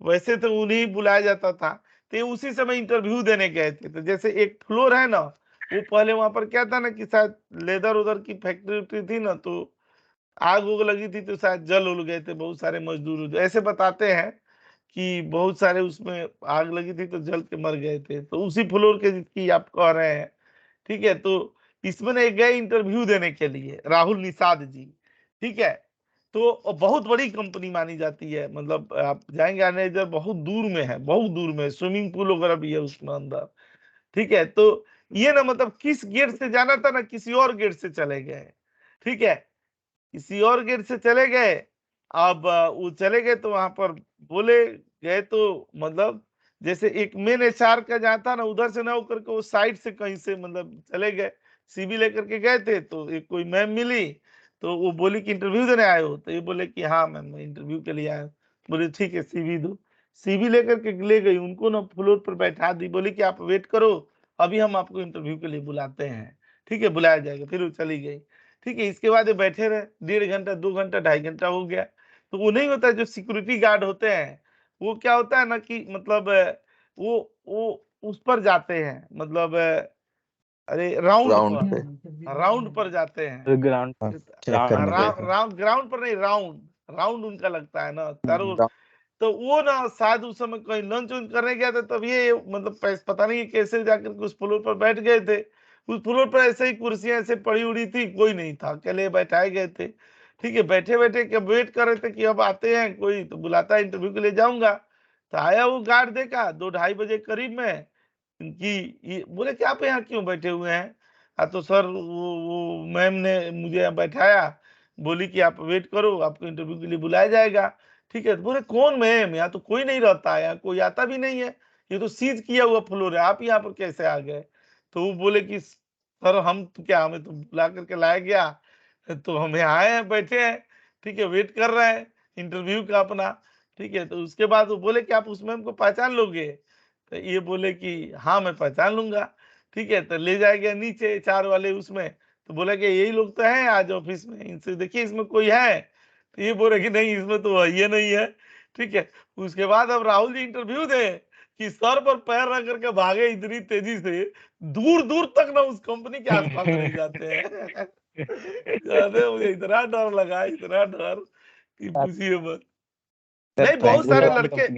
वैसे तो उन्हें बुलाया जाता था। तो ये उसी समय इंटरव्यू देने गए थे। तो जैसे एक फ्लोर है ना, वो पहले वहां पर क्या था ना कि शायद लेदर उधर की फैक्ट्री थी ना, तो आग उग लगी थी, तो शायद जल उल गए थे बहुत सारे मजदूर। ऐसे बताते हैं कि बहुत सारे उसमें आग लगी थी तो जल के मर गए थे। तो उसी फ्लोर के जिसकी आप कह रहे हैं। ठीक है, तो इसमें ना गए इंटरव्यू देने के लिए राहुल निषाद जी। ठीक है, तो बहुत बड़ी कंपनी मानी जाती है। मतलब आप जाएंगे मैनेजर, बहुत दूर में है, बहुत दूर में, स्विमिंग पूल वगैरह भी है उसमें अंदर। ठीक है, तो ये ना मतलब किस गेट से जाना था ना, किसी और गेट से चले गए। ठीक है, किसी और गेट से चले गए। अब वो चले गए तो वहां पर बोले गए, तो मतलब जैसे एक मेन एचआर का जहाँ था ना, उधर से ना होकर के वो साइड से कहीं से मतलब चले गए, सीवी लेकर के गए थे। तो एक कोई मैम मिली, तो वो बोली कि इंटरव्यू देने आए हो? तो ये बोले कि हाँ मैम, मैं इंटरव्यू के लिए आया हूँ। बोले ठीक है, सीवी दो। सीवी लेकर के ले गई, उनको ना फ्लोर पर बैठा दी, बोली कि आप वेट करो, अभी हम आपको इंटरव्यू के लिए बुलाते हैं। ठीक है, बुलाया जाएगा। फिर वो चली गई। ठीक है, इसके बाद ये बैठे रहे 1.5 घंटा, 2 घंटा, 2.5 घंटा हो गया। तो वो नहीं होता, जो सिक्योरिटी गार्ड होते हैं, वो क्या होता है ना कि मतलब वो उस पर जाते हैं, मतलब अरे राउंड पे। राउंड पर जाते हैं। ग्राउंड हाँ, चेक करने के लिए। राउंड ग्राउंड पर नहीं, राउंड राउंड उनका लगता है ना चारों ओर। राउंड। तो वो ना शायद उस समय कहीं लंच उंच करने गया था, तब ये मतलब पता नहीं कैसे जाकर के उस फ्लोर पर बैठ गए थे। उस फ्लोर पर ऐसे ही कुर्सियां ऐसे पड़ी उड़ी थी, कोई नहीं था, अकेले बैठाए गए थे। ठीक है, बैठे बैठे क्या वेट कर रहे थे कि अब आते हैं कोई, तो बुलाता है इंटरव्यू के लिए जाऊंगा। तो आया वो गार्ड, देखा 2-2:30 बजे करीब में कि ये बोले कि आप यहाँ क्यों बैठे हुए हैं? तो सर वो मैम ने मुझे यहाँ बैठाया, बोली कि आप वेट करो, आपको इंटरव्यू के लिए बुलाया जाएगा। ठीक है, तो बोले कौन मैम? यहाँ तो कोई नहीं रहता है, यहाँ कोई आता भी नहीं है, ये तो सीज किया हुआ फ्लोर है, आप यहाँ पर कैसे आ गए? तो वो बोले कि सर हम तो क्या, हमें तो बुला करके लाया गया, तो हम यहाँ आए हैं, बैठे हैं। ठीक है, वेट कर रहे हैं इंटरव्यू का अपना। ठीक है, तो उसके बाद वो बोले कि आप उस मैम को पहचान लोगे? तो ये बोले कि हाँ मैं पहचान लूंगा। ठीक है, तो ले जाएगा नीचे 4 वाले उसमें। तो बोला कि यही लोग तो हैं आज ऑफिस में, इनसे देखिए इसमें कोई है? तो ये बोले कि नहीं, इसमें तो ये नहीं है। ठीक है, उसके बाद अब राहुल जी इंटरव्यू दे कि सर पर पैर रख करके भागे इतनी तेजी से, दूर दूर तक ना उस कंपनी के आसपास नहीं जाते हैं। जाने मुझे इतना डर लगा, इतना डर कि पूछिए मत। सर नहीं, प्रैंक भी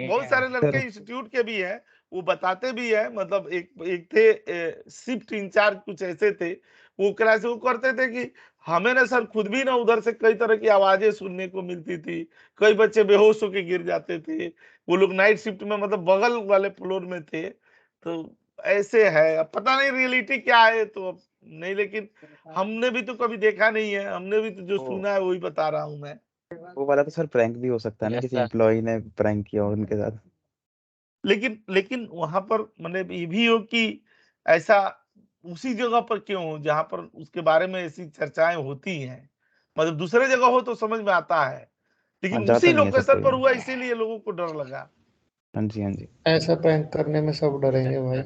हो बहुत सारे लड़के सर। इंस्टीट्यूट के भी हैं, वो बताते भी है। मतलब एक एक थे शिफ्ट इंचार्ज, कुछ ऐसे थे, वो क्लास वो करते थे कि हमें ना सर खुद भी ना उधर से कई तरह की आवाजें सुनने को मिलती थी, कई बच्चे बेहोश होके गिर जाते थे। वो लोग नाइट शिफ्ट में मतलब बगल वाले फ्लोर में थे। तो ऐसे है, अब पता नहीं रियलिटी क्या है तो अब नहीं, लेकिन हमने भी तो कभी देखा नहीं है, हमने भी तो जो वो सुना है वही बता रहा हूँ मैं। वो वाला तो सर प्रैंक भी हो सकता है ना, यस किसी सर। एम्प्लॉय ने प्रैंक किया हो उनके साथ। लेकिन लेकिन वहां पर मतलब ये भी हो कि ऐसा उसी जगह पर क्यों हो जहां पर उसके बारे में ऐसी चर्चाएं होती हैं, मतलब दूसरे जगह हो तो समझ में आता है, हाँ, लेकिन जाता उसी नहीं है सब लोकेशन कोई। पर हुआ इसीलिए लोगों को डर लगा। हाँ जी, हाँ जी। ऐसा प्रैंक करने में सब डरेंगे भाई।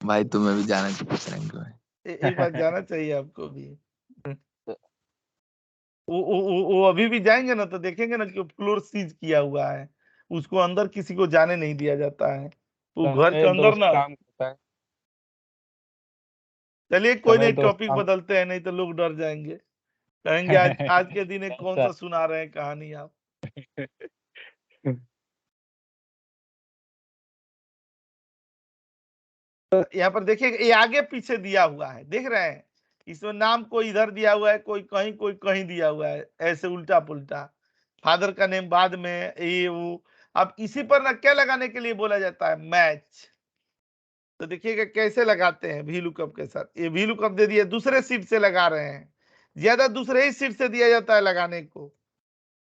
भाई तुम्हें भी जाना चाहिए प्रैंक में। एक बार जाना चाहिए आपको भी। वो अभी भी जाएंगे ना तो देखेंगे ना कि फ्लोर सीज किया हुआ है, उसको अंदर किसी को जाने नहीं दिया जाता है, वो घर के समय अंदर दोस्त ना। काम करता है। चलिए कोई समय नहीं, दोस्त टॉपिक काम बदलते हैं, नहीं तो लोग डर जाएंगे, कहेंगे आज के दिन एक कौन ऐसा। सा सुना रहे हैं कहानी आप। तो यहाँ पर देखिए ये आगे पीछे दिया हुआ है, देख रहे हैं, इसमें नाम कोई इधर दिया हुआ है, कोई कहीं दिया हुआ है, ऐसे उल्टा पुल्टा, फादर का नेम बाद में, ये वो। अब इसी पर ना क्या लगाने के लिए बोला जाता है, मैच। तो देखिएगा कैसे लगाते हैं वी लुकअप के साथ, ये वी लुकअप दे दिए, दूसरे सीट से लगा रहे हैं, ज्यादा दूसरे ही सीट से दिया जाता है लगाने को,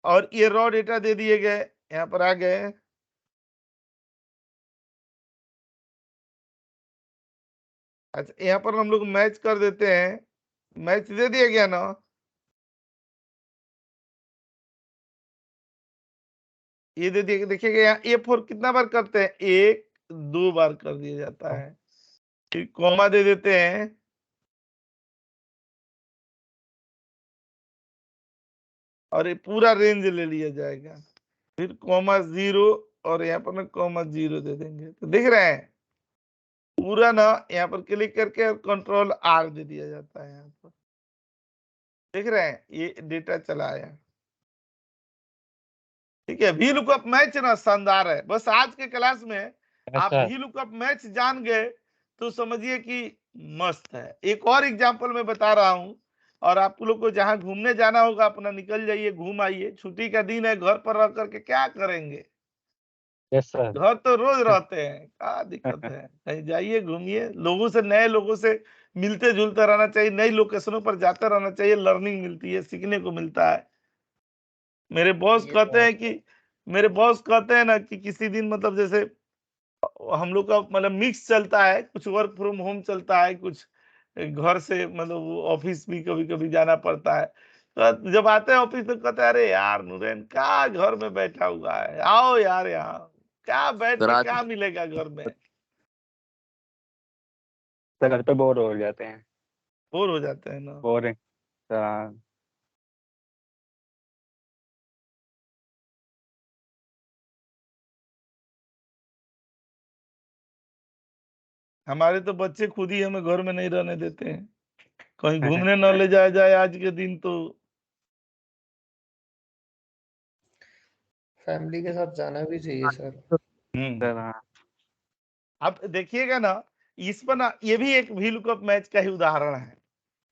और ये रॉ डेटा दे दिए गए, यहाँ पर आ गए। अच्छा यहाँ पर हम लोग मैच कर देते हैं, मैच दे दिया गया ना, ये दे दिए, देखिएगा यहाँ A4 कितना बार करते हैं, 1 2 बार कर दिया जाता है, फिर कॉमा दे देते हैं, और ये पूरा रेंज ले लिया जाएगा, फिर कॉमा 0, और यहाँ पर ना कॉमा 0 दे देंगे, तो देख रहे हैं पूरा ना, यहाँ पर क्लिक करके कंट्रोल R दे दिया जाता है, यहाँ पर देख रहे हैं ये डेटा चला आया। ठीक है, वी लुकअप मैच ना शानदार है, बस आज के क्लास में आप ऐसा। वी लुकअप मैच जान गए तो समझिए कि मस्त है। एक और एग्जांपल मैं बता रहा हूं, और आप लोग को जहां घूमने जाना होगा अपना निकल जाइए, घूम आइए, छुट्टी का दिन है, घर पर रह करके क्या करेंगे, यस सर। घर तो रोज रहते हैं, क्या दिक्कत है, कहीं जाइए घूमिए, लोगों से, नए लोगों से मिलते जुलते रहना चाहिए, नई लोकेशनों पर जाते रहना चाहिए, लर्निंग मिलती है, सीखने को मिलता है। मेरे बॉस ये कहते बात हैं कि, मेरे बॉस कहते हैं ना कि किसी दिन मतलब जैसे हम लोग का मतलब मिक्स चलता है, कुछ वर्क फ्रॉम होम चलता है, कुछ घर से मतलब वो ऑफिस भी कभी कभी जाना पड़ता है, तो जब आते हैं ऑफिस तो कहते हैं अरे यार नूरेन क्या घर में बैठा हुआ है, आओ यार यहाँ, क्या बैठ तो के रात क्या मिलेगा घर में, सर घर पे बोर हो जाते हैं। बोर हो जाते हैं ना। बोरिंग। हमारे तो बच्चे खुद ही हमें घर में नहीं रहने देते हैं, कहीं घूमने न ले जाया जाए आज के दिन तो। फैमिली के साथ जाना भी चाहिए सर। सर हाँ। अब देखिएगा ना, इस पर ना ये भी एक वी लुकअप मैच का ही उदाहरण है,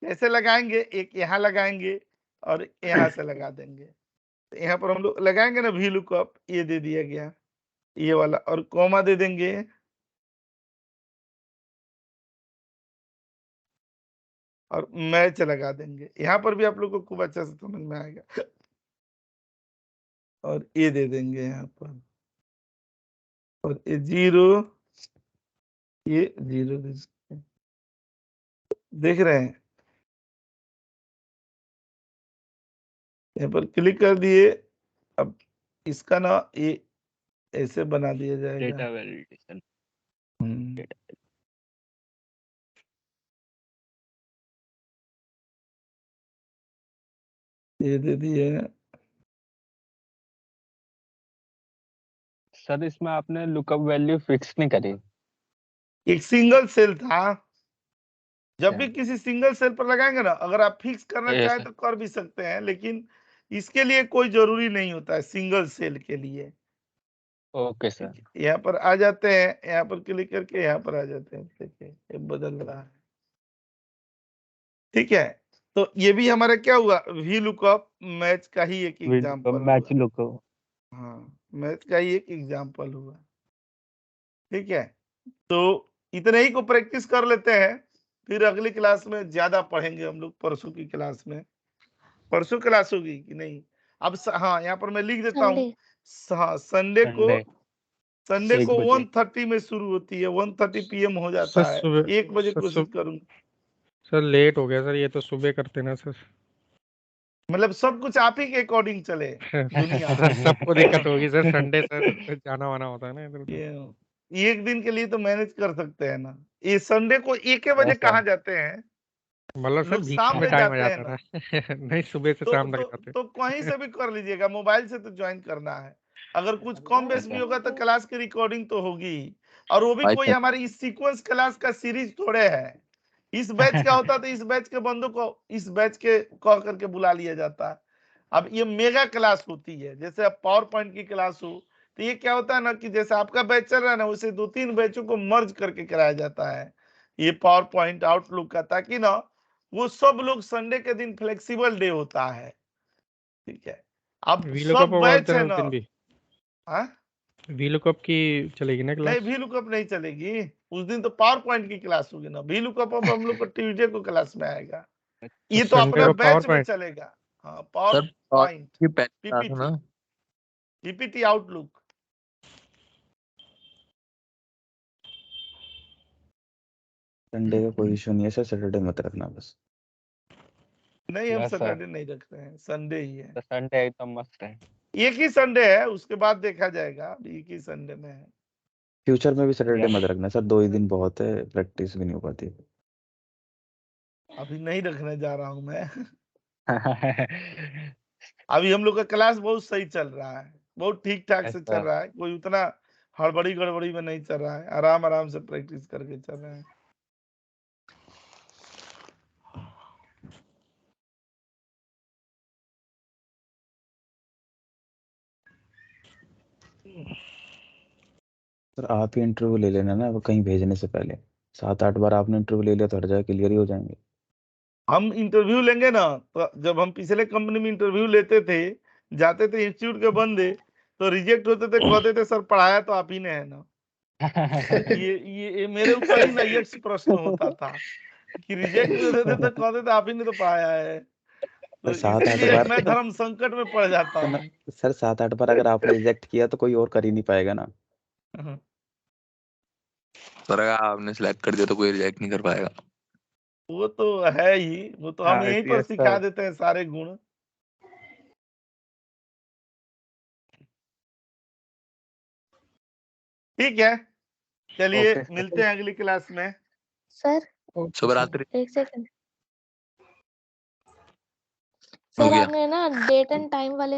कैसे लगाएंगे, एक यहाँ लगाएंगे और यहाँ से लगा देंगे, तो यहाँ पर हम लोग लगाएंगे ना वी लुकअप, ये दे दिया गया ये वाला, और कॉमा दे देंगे, और मैच लगा देंगे, यहाँ पर भी आप लोग को खूब अच्छा से समझ में आएगा, और ये दे देंगे यहाँ पर, और ये 0, ये 0 दे देंगे, देख रहे हैं, यहाँ पर क्लिक कर दिए, अब इसका ना ये ऐसे बना दिया जाएगा, डेटा वैलिडेशन। ये दे दिए। सर इसमें आपने लुकअप वैल्यू फिक्स नहीं करी। एक सिंगल सेल था, जब भी किसी सिंगल सेल पर लगाएंगे ना, अगर आप फिक्स करना यस चाहें तो कर भी सकते हैं, लेकिन इसके लिए कोई जरूरी नहीं होता है सिंगल सेल के लिए। Okay sir. यहाँ पर आ जाते हैं, यहाँ पर क्लिक करके यहाँ पर आ जाते हैं, देखिए ये बदल रहा है, ठीक है, तो ये भी हमारा क्या हुआ, वी लुकअप मैच का ही एक एग्जाम्पल मैच हुआ, लुकअप। हाँ मैच का ही एक एग्जाम्पल हुआ, ठीक है, तो इतने ही को प्रैक्टिस कर लेते हैं, फिर अगली क्लास में ज्यादा पढ़ेंगे हम लोग, परसों की क्लास में, परसों क्लास होगी कि नहीं, अब हाँ यहाँ पर मैं लिख देता हूँ, संडे हाँ संडे संडे को 1 बजे 1:30 में शुरू होती है, 1:30 PM हो सर जाता है। सुबह 1 बजे सर कोशिश करूंगा। सर लेट हो गया सर, ये तो सुबह करते ना सर। मतलब सब कुछ आप ही के अकॉर्डिंग चले दुनिया। सर सबको दिक्कत होगी सर, संडे सर जाना वाना होता है ना इधर उधर। ये एक दिन के लिए तो मैनेज कर सकते हैं ना। ये संडे को 1 बजे कहाँ जाते हैं? मतलब सर लोग बीच शाम में में टाइम आ जाते हैं जाता ना। है नहीं सुबह से शाम तक जाते तो कहीं से भी कर लीजिएगा, मोबाइल से तो ज्वाइन करना है। अगर कुछ कम बेस भी होगा तो क्लास की रिकॉर्डिंग तो होगी ही। और वो भी कोई हमारी इस सीक्वेंस क्लास का सीरीज थोड़े है। इस बैच का होता तो इस बैच के बंदों को इस बैच के कह करके बुला लिया जाता है। अब ये मेगा क्लास होती है, जैसे अब पावर पॉइंट की क्लास हो तो ये क्या होता है ना कि जैसे आपका बैच चल रहा है ना, उसे 2-3 बैचों को मर्ज करके कराया जाता है ये पावर पॉइंट आउटलुक का, ताकि ना वो सब लोग संडे के दिन फ्लेक्सिबल डे होता है। ठीक है, अब वीलुकअप सब होगा उस बैच है ना। दिन भी, हाँ वीलुकअप की चलेगी ना नहीं, क्लास? भी लुकअप नहीं चलेगी उस दिन, तो पावर पॉइंट की क्लास होगी ना। भी लुकअप अब हम लोग को ट्यूजडे को क्लास में आएगा। ये तो संडे अपना को पावर बैच में पॉइंट। चलेगा। हाँ पावर सर पॉइंट, की पहली क्लास है ना? PPT outlook. संडे का कोई इशू नहीं है सर, सैटरडे मत रखना बस। नहीं हम यस सर, सैटरडे नहीं रख रहे हैं, संडे ही है। तो संडे एकदम मस्त है। एक ही संडे है, उसके बाद देखा जाएगा। अभी एक ही संडे में है। फ्यूचर में भी सैटरडे यस मत रखना सर, 2 ही दिन बहुत है, प्रैक्टिस भी नहीं हो पाती। अभी नहीं रखने जा रहा हूं मैं। अभी हम लोग का क्लास बहुत सही चल रहा है, बहुत ठीक ठाक यस से चल सर, रहा है। कोई उतना हड़बड़ी गड़बड़ी में नहीं चल रहा है, आराम आराम से प्रैक्टिस करके चल रहे हैं। सर आप ही इंटरव्यू ले लेना ना, वो कहीं भेजने से पहले। 7-8 बार आपने इंटरव्यू ले लिया तो हर जगह क्लियर ही हो जाएंगे। हम इंटरव्यू लेंगे ना, तो जब हम पिछले कंपनी में इंटरव्यू लेते थे, जाते थे इंस्टीट्यूट के बंदे, तो रिजेक्ट होते थे, कहते थे सर पढ़ाया तो आप ही ने है ना। ये मेरे ऊपर ही ना यक्ष प्रश्न होता था कि रिजेक्ट होते थे तो कहते थे आप ही ने तो पढ़ाया है। तो सर 7-8 इसीलिए बार मैं धर्म संकट में पड़ जाता सुना, हूँ। सर 7-8 बार अगर आपने रिजेक्ट किया तो कोई और कर ही नहीं पाएगा ना। सर अगर आपने सिलेक्ट कर दिया तो कोई रिजेक्ट नहीं कर पाएगा। वो तो है ही, वो तो हम यहीं पर यस सिखा सर, देते हैं सारे गुण। ठीक है, चलिए ओके सर, मिलते हैं अगली क्लास में। सर ओके शुभ सर। रात्रि। एक सेकंड हो सर, गया। आपने ना डेट एंड टाइम वाले